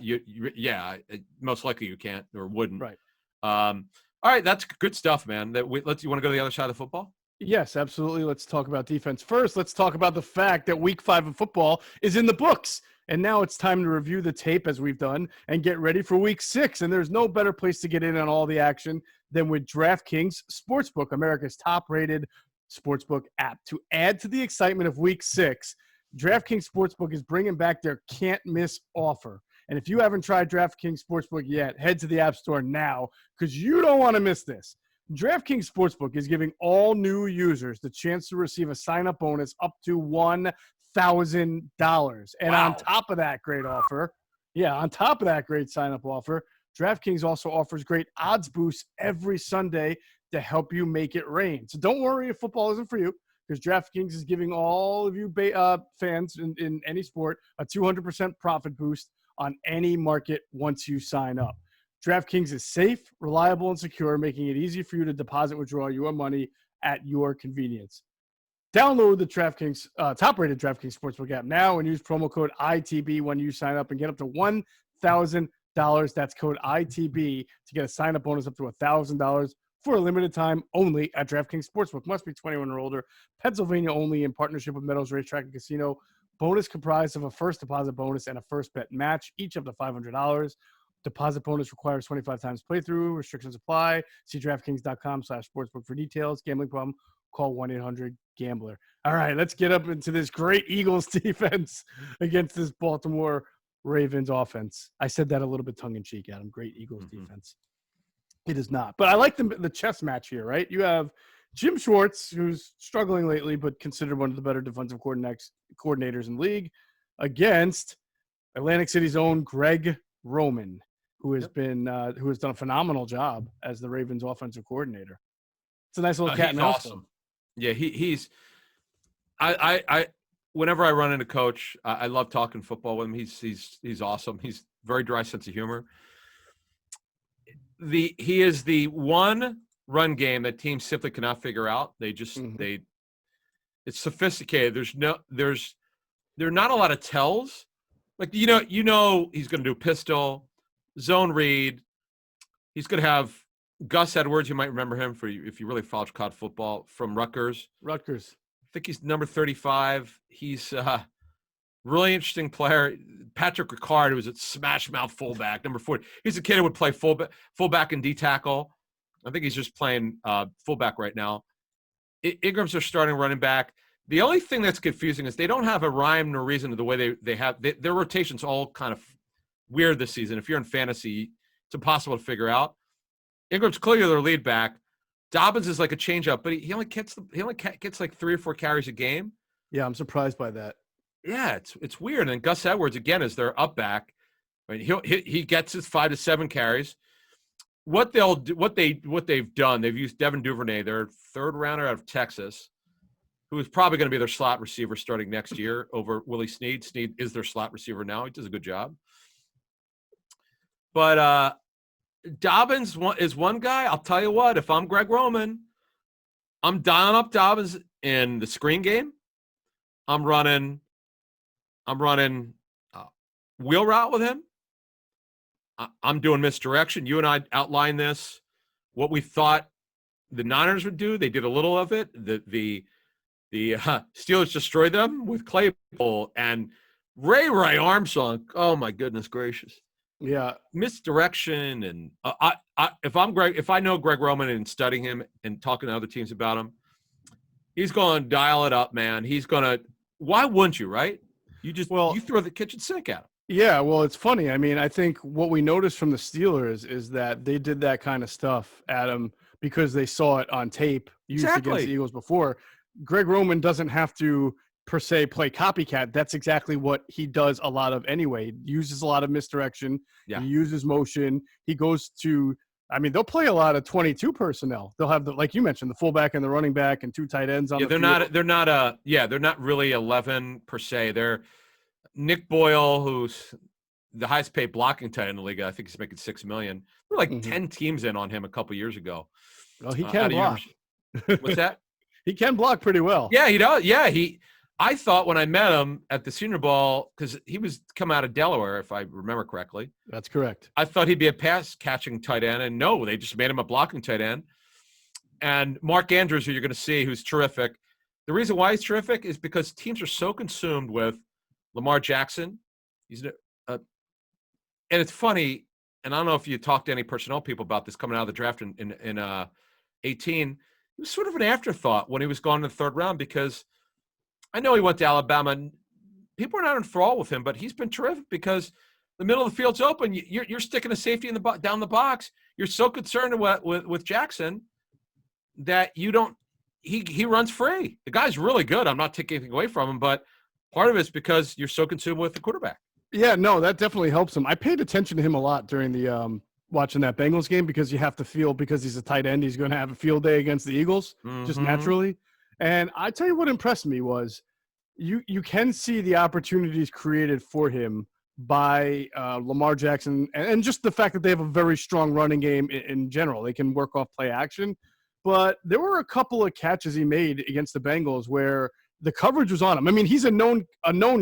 Most likely you can't or wouldn't. Right. All right. That's good stuff, man. You want to go to the other side of football? Yes, absolutely. Let's talk about defense first. Let's talk about the fact that Week 5 of football is in the books. And now it's time to review the tape as we've done and get ready for Week 6. And there's no better place to get in on all the action than with DraftKings Sportsbook, America's top-rated sportsbook app. To add to the excitement of Week 6, DraftKings Sportsbook is bringing back their can't-miss offer. And if you haven't tried DraftKings Sportsbook yet, head to the App Store now because you don't want to miss this. DraftKings Sportsbook is giving all new users the chance to receive a sign-up bonus up to $1,000. And on top of that great offer, on top of that great sign-up offer, DraftKings also offers great odds boosts every Sunday to help you make it rain. So don't worry if football isn't for you because DraftKings is giving all of you fans in any sport a 200% profit boost on any market once you sign up. DraftKings is safe, reliable, and secure, making it easy for you to deposit, withdraw your money at your convenience. Download the DraftKings top-rated DraftKings Sportsbook app now and use promo code ITB when you sign up and get up to $1,000. That's code ITB to get a sign-up bonus up to $1,000 for a limited time only at DraftKings Sportsbook. Must be 21 or older. Pennsylvania only in partnership with Meadows Racetrack and Casino. Bonus comprised of a first deposit bonus and a first bet match, each up to $500. Deposit bonus requires 25 times playthrough. Restrictions apply. See DraftKings.com/sportsbook for details. Gambling problem? Call 1-800-GAMBLER. All right, let's get up into this great Eagles defense against this Baltimore Ravens offense. I said that a little bit tongue-in-cheek, Adam. Great Eagles defense. It is not. But I like the chess match here, right? You have Jim Schwartz, who's struggling lately, but considered one of the better defensive coordinators in the league, against Atlantic City's own Greg Roman, who has who has done a phenomenal job as the Ravens offensive coordinator. It's a nice little cat and mouse. Awesome. Yeah, he's I whenever I run into Coach, I love talking football with him. He's awesome. He's very dry sense of humor. He is the one run game that teams simply cannot figure out. They just it's sophisticated. There are not a lot of tells. Like he's going to do pistol, zone read. He's going to have Gus Edwards. You might remember him if you really follow college football from Rutgers. I think he's number 35. He's a really interesting player. Patrick Ricard, who was at smash mouth fullback, number 40. He's a kid who would play fullback and D tackle. I think he's just playing fullback right now. Ingram's their starting running back. The only thing that's confusing is they don't have a rhyme nor reason to the way they have their rotation's all kind of weird this season. If you're in fantasy, it's impossible to figure out. Ingram's clearly their lead back. Dobbins is like a changeup, but he only gets like 3 or 4 carries a game. Yeah, I'm surprised by that. Yeah, it's weird. And Gus Edwards again is their up back. I mean, he gets his 5 to 7 carries. What they've done, they've used Devin Duvernay, their third rounder out of Texas, who is probably going to be their slot receiver starting next year over Willie Snead. Snead is their slot receiver now. He does a good job. But Dobbins is one guy. I'll tell you what, if I'm Greg Roman, I'm dialing up Dobbins in the screen game. I'm running wheel route with him. I'm doing misdirection. You and I outlined this, what we thought the Niners would do. They did a little of it. The Steelers destroyed them with Claypool and Ray Armstrong. Oh my goodness gracious! Yeah, misdirection. And if I know Greg Roman and studying him and talking to other teams about him, he's going to dial it up, man. He's going to. Why wouldn't you? Right? You throw the kitchen sink at him. Yeah, well, it's funny. I mean, I think what we noticed from the Steelers is that they did that kind of stuff, Adam, because they saw it on tape used against the Eagles before. Greg Roman doesn't have to, per se, play copycat. That's exactly what he does a lot of anyway. He uses a lot of misdirection. Yeah. He uses motion. He goes to – I mean, they'll play a lot of 22 personnel. They'll have, like you mentioned, the fullback and the running back and 2 tight ends on the field. They're not really 11 per se. They're – Nick Boyle, who's the highest paid blocking tight end in the league, I think he's making $6 million. There were like 10 teams in on him a couple years ago. Well, he can block. What's that? He can block pretty well. Yeah, he does. Yeah, I thought when I met him at the Senior Bowl, because he was coming out of Delaware, if I remember correctly. That's correct. I thought he'd be a pass-catching tight end, and no, they just made him a blocking tight end. And Mark Andrews, who you're going to see, who's terrific. The reason why he's terrific is because teams are so consumed with Lamar Jackson, and it's funny, and I don't know if you talked to any personnel people about this coming out of the draft in 18. It was sort of an afterthought when he was gone in the 3rd round because I know he went to Alabama. And people are not enthralled with him, but he's been terrific because the middle of the field's open. You're sticking a safety in down the box. You're so concerned with Jackson that you don't. He runs free. The guy's really good. I'm not taking anything away from him, but part of it's because you're so consumed with the quarterback. Yeah, no, that definitely helps him. I paid attention to him a lot during the watching that Bengals game because you have to feel because he's a tight end, he's going to have a field day against the Eagles just naturally. And I tell you what impressed me was you can see the opportunities created for him by Lamar Jackson, and just the fact that they have a very strong running game in general. They can work off play action. But there were a couple of catches he made against the Bengals where the coverage was on him. I mean, he's a known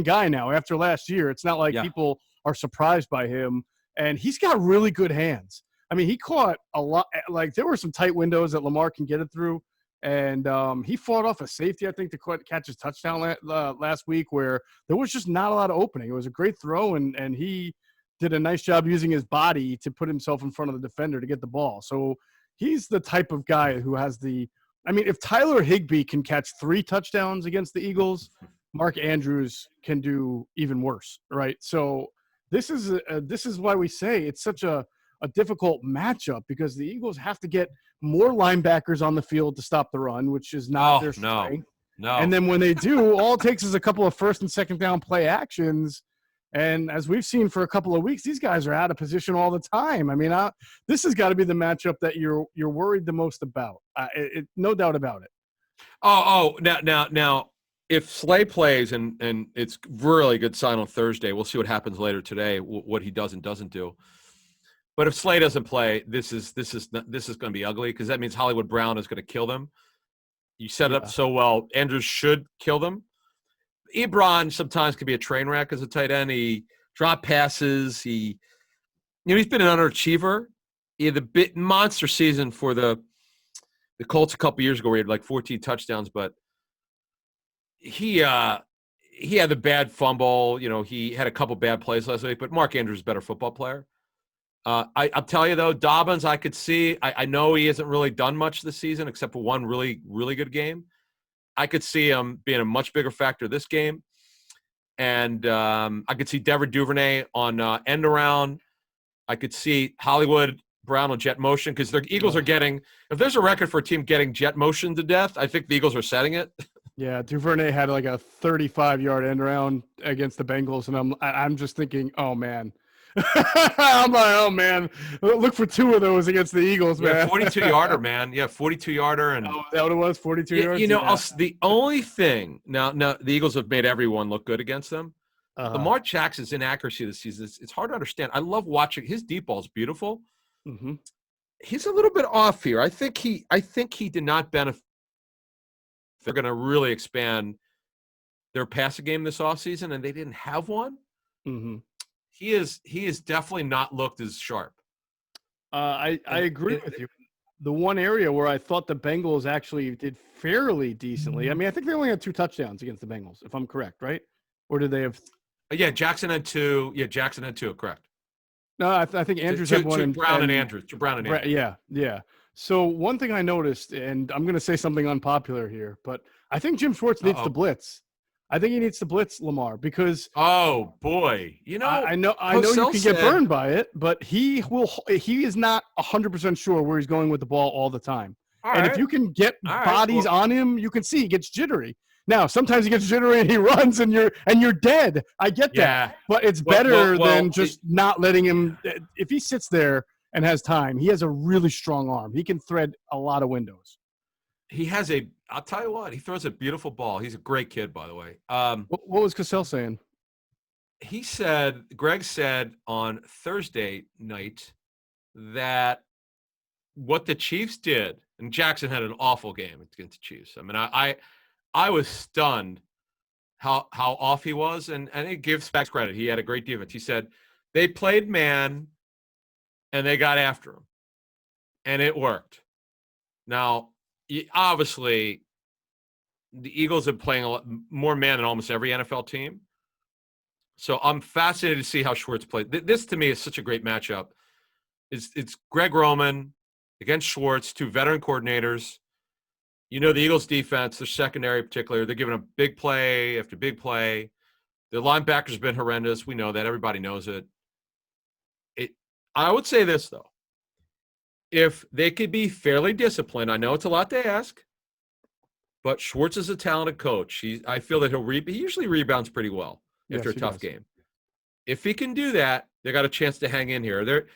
guy now after last year. It's not like people are surprised by him. And he's got really good hands. I mean, he caught a lot. Like, there were some tight windows that Lamar can get it through. And he fought off a safety, I think, to catch his touchdown last week, where there was just not a lot of opening. It was a great throw, and he did a nice job using his body to put himself in front of the defender to get the ball. So he's the type of guy who has I mean, if Tyler Higbee can catch 3 touchdowns against the Eagles, Mark Andrews can do even worse, right? So this is why we say it's such a difficult matchup, because the Eagles have to get more linebackers on the field to stop the run, which is not their strength. No. And then when they do, all it takes is a couple of first and second down play actions. And as we've seen for a couple of weeks, these guys are out of position all the time. I mean, this has got to be the matchup that you're worried the most about. No doubt about it. Now, if Slay plays and it's really good sign on Thursday, we'll see what happens later today, what he does and doesn't do. But if Slay doesn't play, this is going to be ugly, because that means Hollywood Brown is going to kill them. You set it up so well. Andrews should kill them. Ebron sometimes can be a train wreck as a tight end. He drop passes. He's been an underachiever. He had the monster season for the Colts a couple years ago where he had like 14 touchdowns, but he had the bad fumble. He had a couple bad plays last week, but Mark Andrews is a better football player. I'll tell you, though, Dobbins, I could see. I know he hasn't really done much this season except for one really, really good game. I could see him being a much bigger factor this game. And I could see Devin Duvernay on end around. I could see Hollywood Brown on jet motion, because the Eagles are getting – if there's a record for a team getting jet motion to death, I think the Eagles are setting it. Yeah, Duvernay had like a 35-yard end around against the Bengals, and I'm just thinking, oh, man. I'm like, oh, man. Look for 2 of those against the Eagles, man. Yeah, 42-yarder, man. Yeah, 42-yarder. And is that what it was, 42 yards? The only thing – now the Eagles have made everyone look good against them. Lamar Jackson's inaccuracy this season, it's hard to understand. I love watching – his deep ball is beautiful. Mm-hmm. He's a little bit off here. I think he did not benefit. They're going to really expand their passing game this offseason, and they didn't have one. Mm-hmm. He is definitely not looked as sharp. I agree with you. The one area where I thought the Bengals actually did fairly decently, I mean, I think they only had 2 touchdowns against the Bengals, if I'm correct, right? Or did they have – Yeah, Jackson had 2. Yeah, Jackson had 2, correct. No, I think Andrews had one. Brown and Andrews. Yeah. So one thing I noticed, and I'm going to say something unpopular here, but I think Jim Schwartz needs to blitz. I think he needs to blitz Lamar, because oh boy, I know you can get burned by it, but he is not 100% sure where he's going with the ball all the time. If you can get bodies on him, you can see he gets jittery. Now, sometimes he gets jittery and he runs and you're dead. I get that. But it's better than just not letting him. If he sits there and has time, he has a really strong arm. He can thread a lot of windows. I'll tell you what, he throws a beautiful ball. He's a great kid, by the way. What was Cassell saying? Greg said on Thursday night that what the Chiefs did, and Jackson had an awful game against the Chiefs. I mean, I was stunned how off he was, and it gives Spags credit. He had a great defense. He said they played man, and they got after him, and it worked. Now, obviously, the Eagles are playing a lot more man than almost every NFL team. So I'm fascinated to see how Schwartz played. This, to me, is such a great matchup. It's Greg Roman against Schwartz, 2 veteran coordinators. The Eagles' defense, their secondary in particular, they're giving up big play after big play. Their linebackers have been horrendous. We know that. Everybody knows it. I would say this, though. If they could be fairly disciplined, I know it's a lot to ask, but Schwartz is a talented coach. I feel that he usually rebounds pretty well after a tough game. If he can do that, they got a chance to hang in here.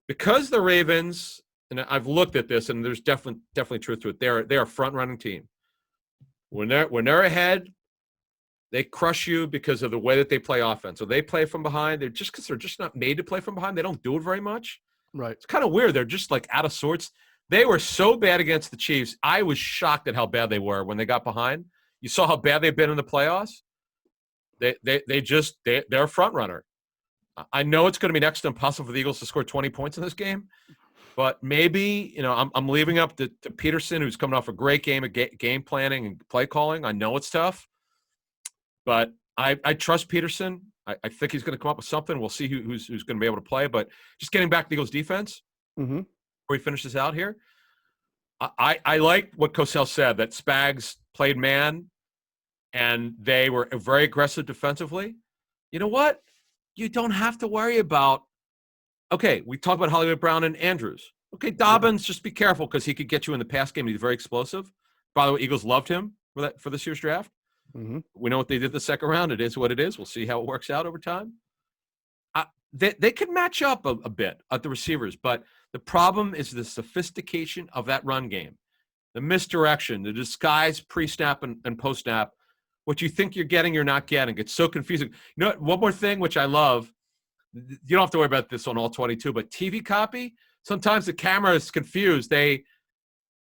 Because the Ravens, and I've looked at this, and there's definitely truth to it. They're a front-running team. When they're ahead, They crush you because of the way that they play offense. So they play from behind. They're just not made to play from behind. They don't do it very much. Right. It's kind of weird. They're just like out of sorts. They were so bad against the Chiefs. I was shocked at how bad they were when they got behind. You saw how bad they've been in the playoffs. They're a front runner. I know it's going to be next to impossible for the Eagles to score 20 points in this game, but maybe, I'm leaving up to Peterson, who's coming off a great game of game planning and play calling. I know it's tough, but I trust Peterson. I think he's going to come up with something. We'll see who's going to be able to play. But just getting back to the Eagles defense, before we finish this out here, I like what Cosell said, that Spags played man and they were very aggressive defensively. You know what? You don't have to worry about, okay, we talk about Hollywood Brown and Andrews. Okay, Dobbins, just be careful because he could get you in the pass game. He's very explosive. By the way, Eagles loved him for this year's draft. We know what they did the second round. It is what it is. We'll see how it works out over time. They could match up a bit at the receivers, but the problem is the sophistication of that run game, the misdirection, the disguise pre-snap and post-snap. What you think you're getting, you're not getting. It's so confusing. You know what? One more thing, which I love. You don't have to worry about this on all 22, but TV copy, sometimes the camera is confused. They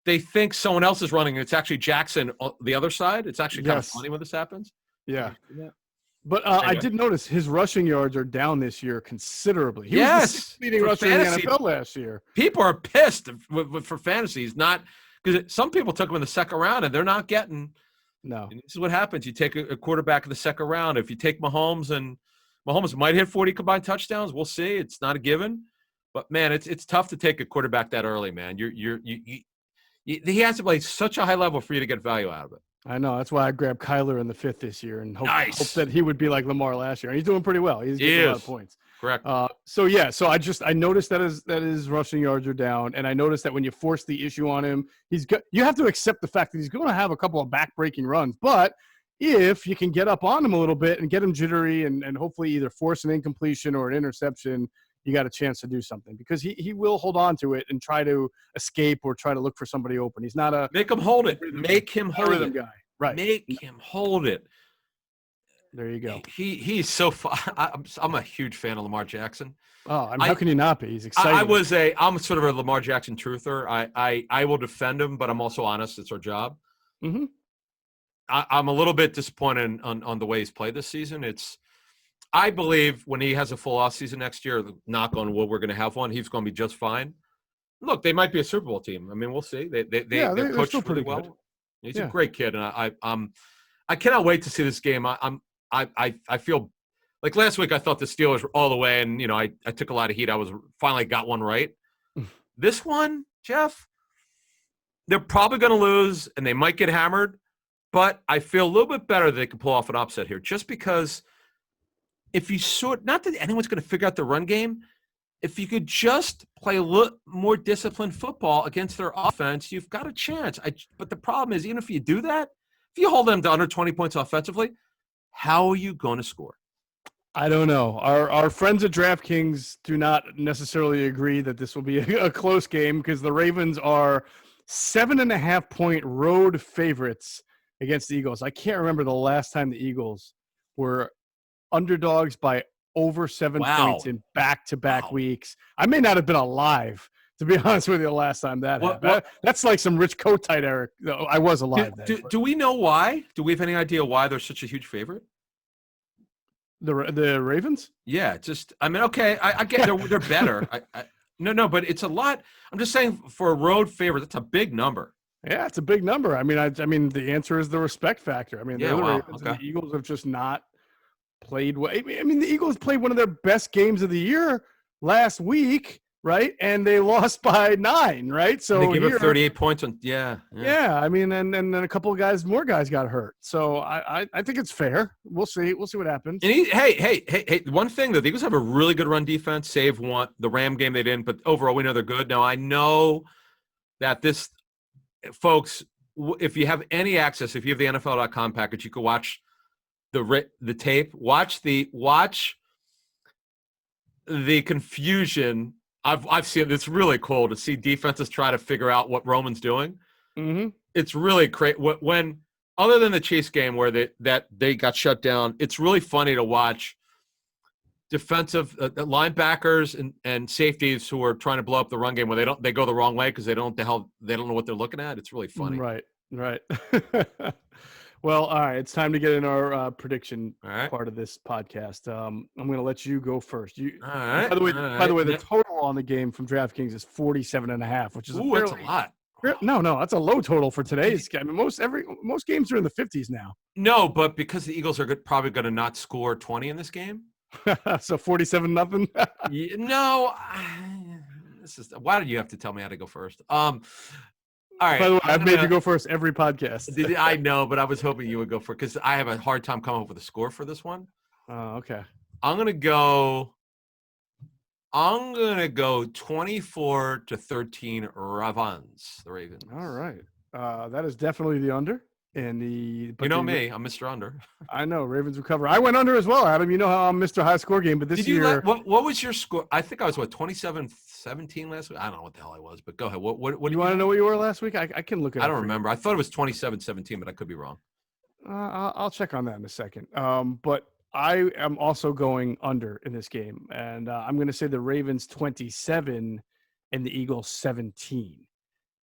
think someone else is running, and it's actually Jackson on the other side. It's actually kind of funny when this happens. Yeah. But anyway. I did notice his rushing yards are down this year considerably. He was the leading rusher in the NFL last year. People are pissed for fantasy. He's not, because some people took him in the second round, and they're not getting – no. And this is what happens. You take a quarterback in the second round. If you take Mahomes, and Mahomes might hit 40 combined touchdowns, we'll see. It's not a given. But, man, it's tough to take a quarterback that early, man. He has to play such a high level for you to get value out of it. I know. That's why I grabbed Kyler in the 5th this year and hope that he would be like Lamar last year. And he's doing pretty well. He's getting a lot of points. Correct. So I noticed that his rushing yards are down, and I noticed that when you force the issue on him, you have to accept the fact that he's going to have a couple of back-breaking runs. But if you can get up on him a little bit and get him jittery and hopefully either force an incompletion or an interception, you got a chance to do something, because he will hold on to it and try to escape or try to look for somebody open. He's not a make him hold it. Make him hold it, guy. Right. Make him hold it. There you go. He's so fun. I'm a huge fan of Lamar Jackson. Oh, how can you not be? He's exciting. I'm sort of a Lamar Jackson truther. I will defend him, but I'm also honest. It's our job. I'm a little bit disappointed on the way he's played this season. I believe when he has a full off season next year, knock on wood, we're going to have one. He's going to be just fine. Look, they might be a Super Bowl team. I mean, we'll see. They're coached really well. Good. He's a great kid, and I cannot wait to see this game. I feel like last week I thought the Steelers were all the way, and I took a lot of heat. I was finally got one right. This one, Geoff, they're probably going to lose, and they might get hammered, but I feel a little bit better that they can pull off an upset here, just because if you not that anyone's going to figure out the run game, if you could just play a little more disciplined football against their offense, you've got a chance. But the problem is, even if you do that, if you hold them to under 20 points offensively, how are you going to score? I don't know. Our friends at DraftKings do not necessarily agree that this will be a close game, because the Ravens are 7.5-point road favorites against the Eagles. I can't remember the last time the Eagles were underdogs by over 7 points in back-to-back weeks. I may not have been alive, to be honest with you, the last time that happened. That's like some Rich Kotite era. I was alive then. Do we know why? Do we have any idea why they're such a huge favorite? The Ravens? Yeah, okay, I get they're better. No, but it's a lot. I'm just saying, for a road favorite, that's a big number. Yeah, it's a big number. I mean, the answer is the respect factor. I mean, the Ravens and the Eagles have just not played well. I mean, the Eagles played one of their best games of the year last week, right? And they lost by 9, right? So they gave up 38 points on. Yeah. I mean, and then a couple of more guys got hurt. So I think it's fair. We'll see what happens. And hey! One thing though, the Eagles have a really good run defense. Save the Ram game they didn't, but overall we know they're good. Now I know that this, folks, if you have any access, if you have the NFL.com package, you can watch the tape. Watch the confusion. I've seen it. It's really cool to see defenses try to figure out what Roman's doing. It's really great when other than the Chiefs game where they got shut down, it's really funny to watch defensive linebackers and safeties who are trying to blow up the run game where they go the wrong way because they don't know what they're looking at. It's really funny. Right. Well, all right. It's time to get in our prediction part of this podcast. I'm going to let you go first. All right. By the way, the total on the game from DraftKings is 47.5, which is that's a lot. No, that's a low total for today's game. I mean, most games are in the 50s now. No, but because the Eagles are probably going to not score 20 in this game. So 47-0. No, why did you have to tell me how to go first? All right. By the way, I've made you go first every podcast. I know, but I was hoping you would go first because I have a hard time coming up with a score for this one. Oh, okay. I'm gonna go 24-13 Ravens. The Ravens. All right. That is definitely the under. Me, I'm Mr. Under. I know Ravens will cover. I went under as well, Adam. You know how I'm Mr. High Score Game, but this year, what was your score? I think I was 27-17 last week. I don't know what the hell I was, but go ahead. What you want to know what you were last week? I can look it up. I don't remember. I thought it was 27-17, but I could be wrong. I'll check on that in a second. But I am also going under in this game, and I'm going to say the Ravens 27 and the Eagles 17.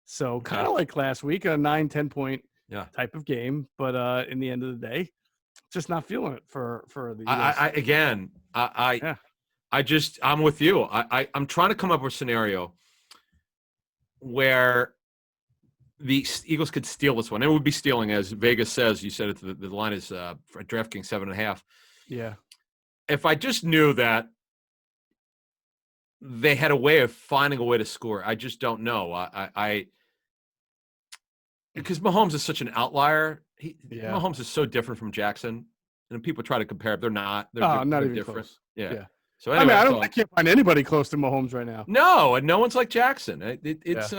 So kind of like last week, a 9-10 point type of game, but in the end of the day, just not feeling it for the Eagles. I'm with you. I'm trying to come up with a scenario where the Eagles could steal this one. It would be stealing, as Vegas says. You said it. The line is for DraftKings 7.5. Yeah. If I just knew that they had a way of finding a way to score, I just don't know. Because Mahomes is such an outlier. Mahomes is so different from Jackson, and people try to compare. They're not. They're not even different. close. Yeah. So anyway, I can't find anybody close to Mahomes right now. No, and no one's like Jackson. It's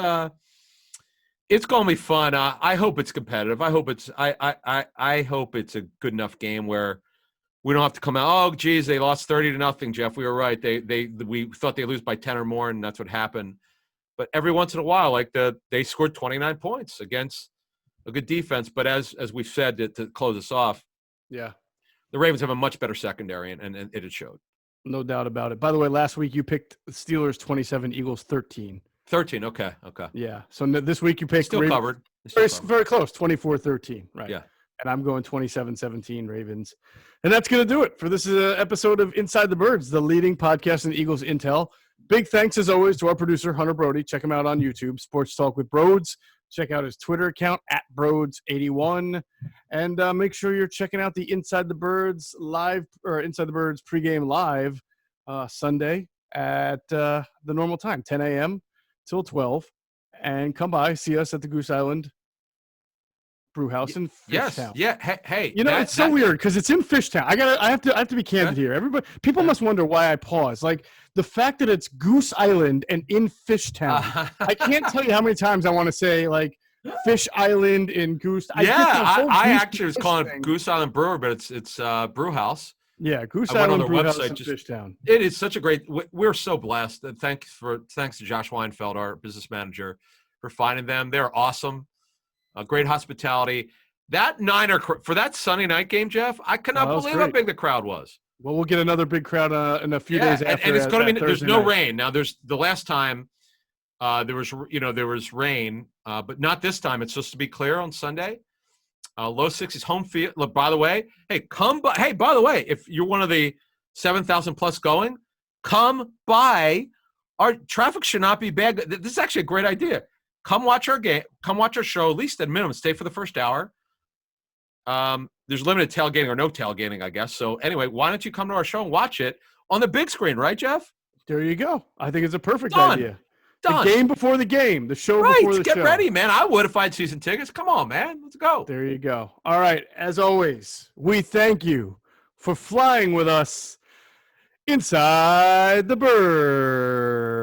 going to be fun. I hope it's competitive. I hope it's a good enough game where we don't have to come out. Oh, geez, they lost 30-0. Geoff, we were right. We thought they'd lose by 10 or more, and that's what happened. But every once in a while, they scored 29 points against a good defense. But as we've said to close us off, the Ravens have a much better secondary, and it showed. No doubt about it. By the way, last week you picked Steelers 27, Eagles 13. 13, okay. Yeah. So this week you picked still Ravens, covered. Very close, 24-13. Right. Yeah. And I'm going 27-17 Ravens. And that's going to do it for this episode of Inside the Birds, the leading podcast in Eagles Intel. Big thanks, as always, to our producer, Hunter Brody. Check him out on YouTube, Sports Talk with Broads. Check out his Twitter account, @Broads81. And make sure you're checking out the Inside the Birds live, or Inside the Birds pregame live Sunday at the normal time, 10 a.m. till 12. And come by, see us at the Goose Island Brewhouse in Fishtown. Yeah. Hey. It's so weird because it's in Fishtown. I have to be candid here. People must wonder why I pause. Like the fact that it's Goose Island and in Fishtown. I can't tell you how many times I want to say like Fish Island in Goose. I actually was calling it Goose Island Brewer, but it's Brewhouse. Yeah, Goose Island Brewhouse in Fishtown. It is such a great. We're so blessed. Thanks to Josh Weinfeld, our business manager, for finding them. They're awesome. Great hospitality. That Niner for that Sunday night game, Geoff. I cannot believe how big the crowd was. Well, we'll get another big crowd in a few days after. And it's going to be. There's no rain now. There's the last time there was rain, but not this time. It's supposed to be clear on Sunday. Low 60s, home field. Look, by the way, by the way, if you're one of the 7,000 plus going, come by. Our traffic should not be bad. This is actually a great idea. Come watch our game. Come watch our show. At least at minimum, stay for the first hour. There's limited tailgating or no tailgating, I guess. So anyway, why don't you come to our show and watch it on the big screen, right, Geoff? There you go. I think it's a perfect idea. Done. The game before the game. The show before the show. Get ready, man. I would if I had season tickets. Come on, man. Let's go. There you go. All right. As always, we thank you for flying with us inside the bird.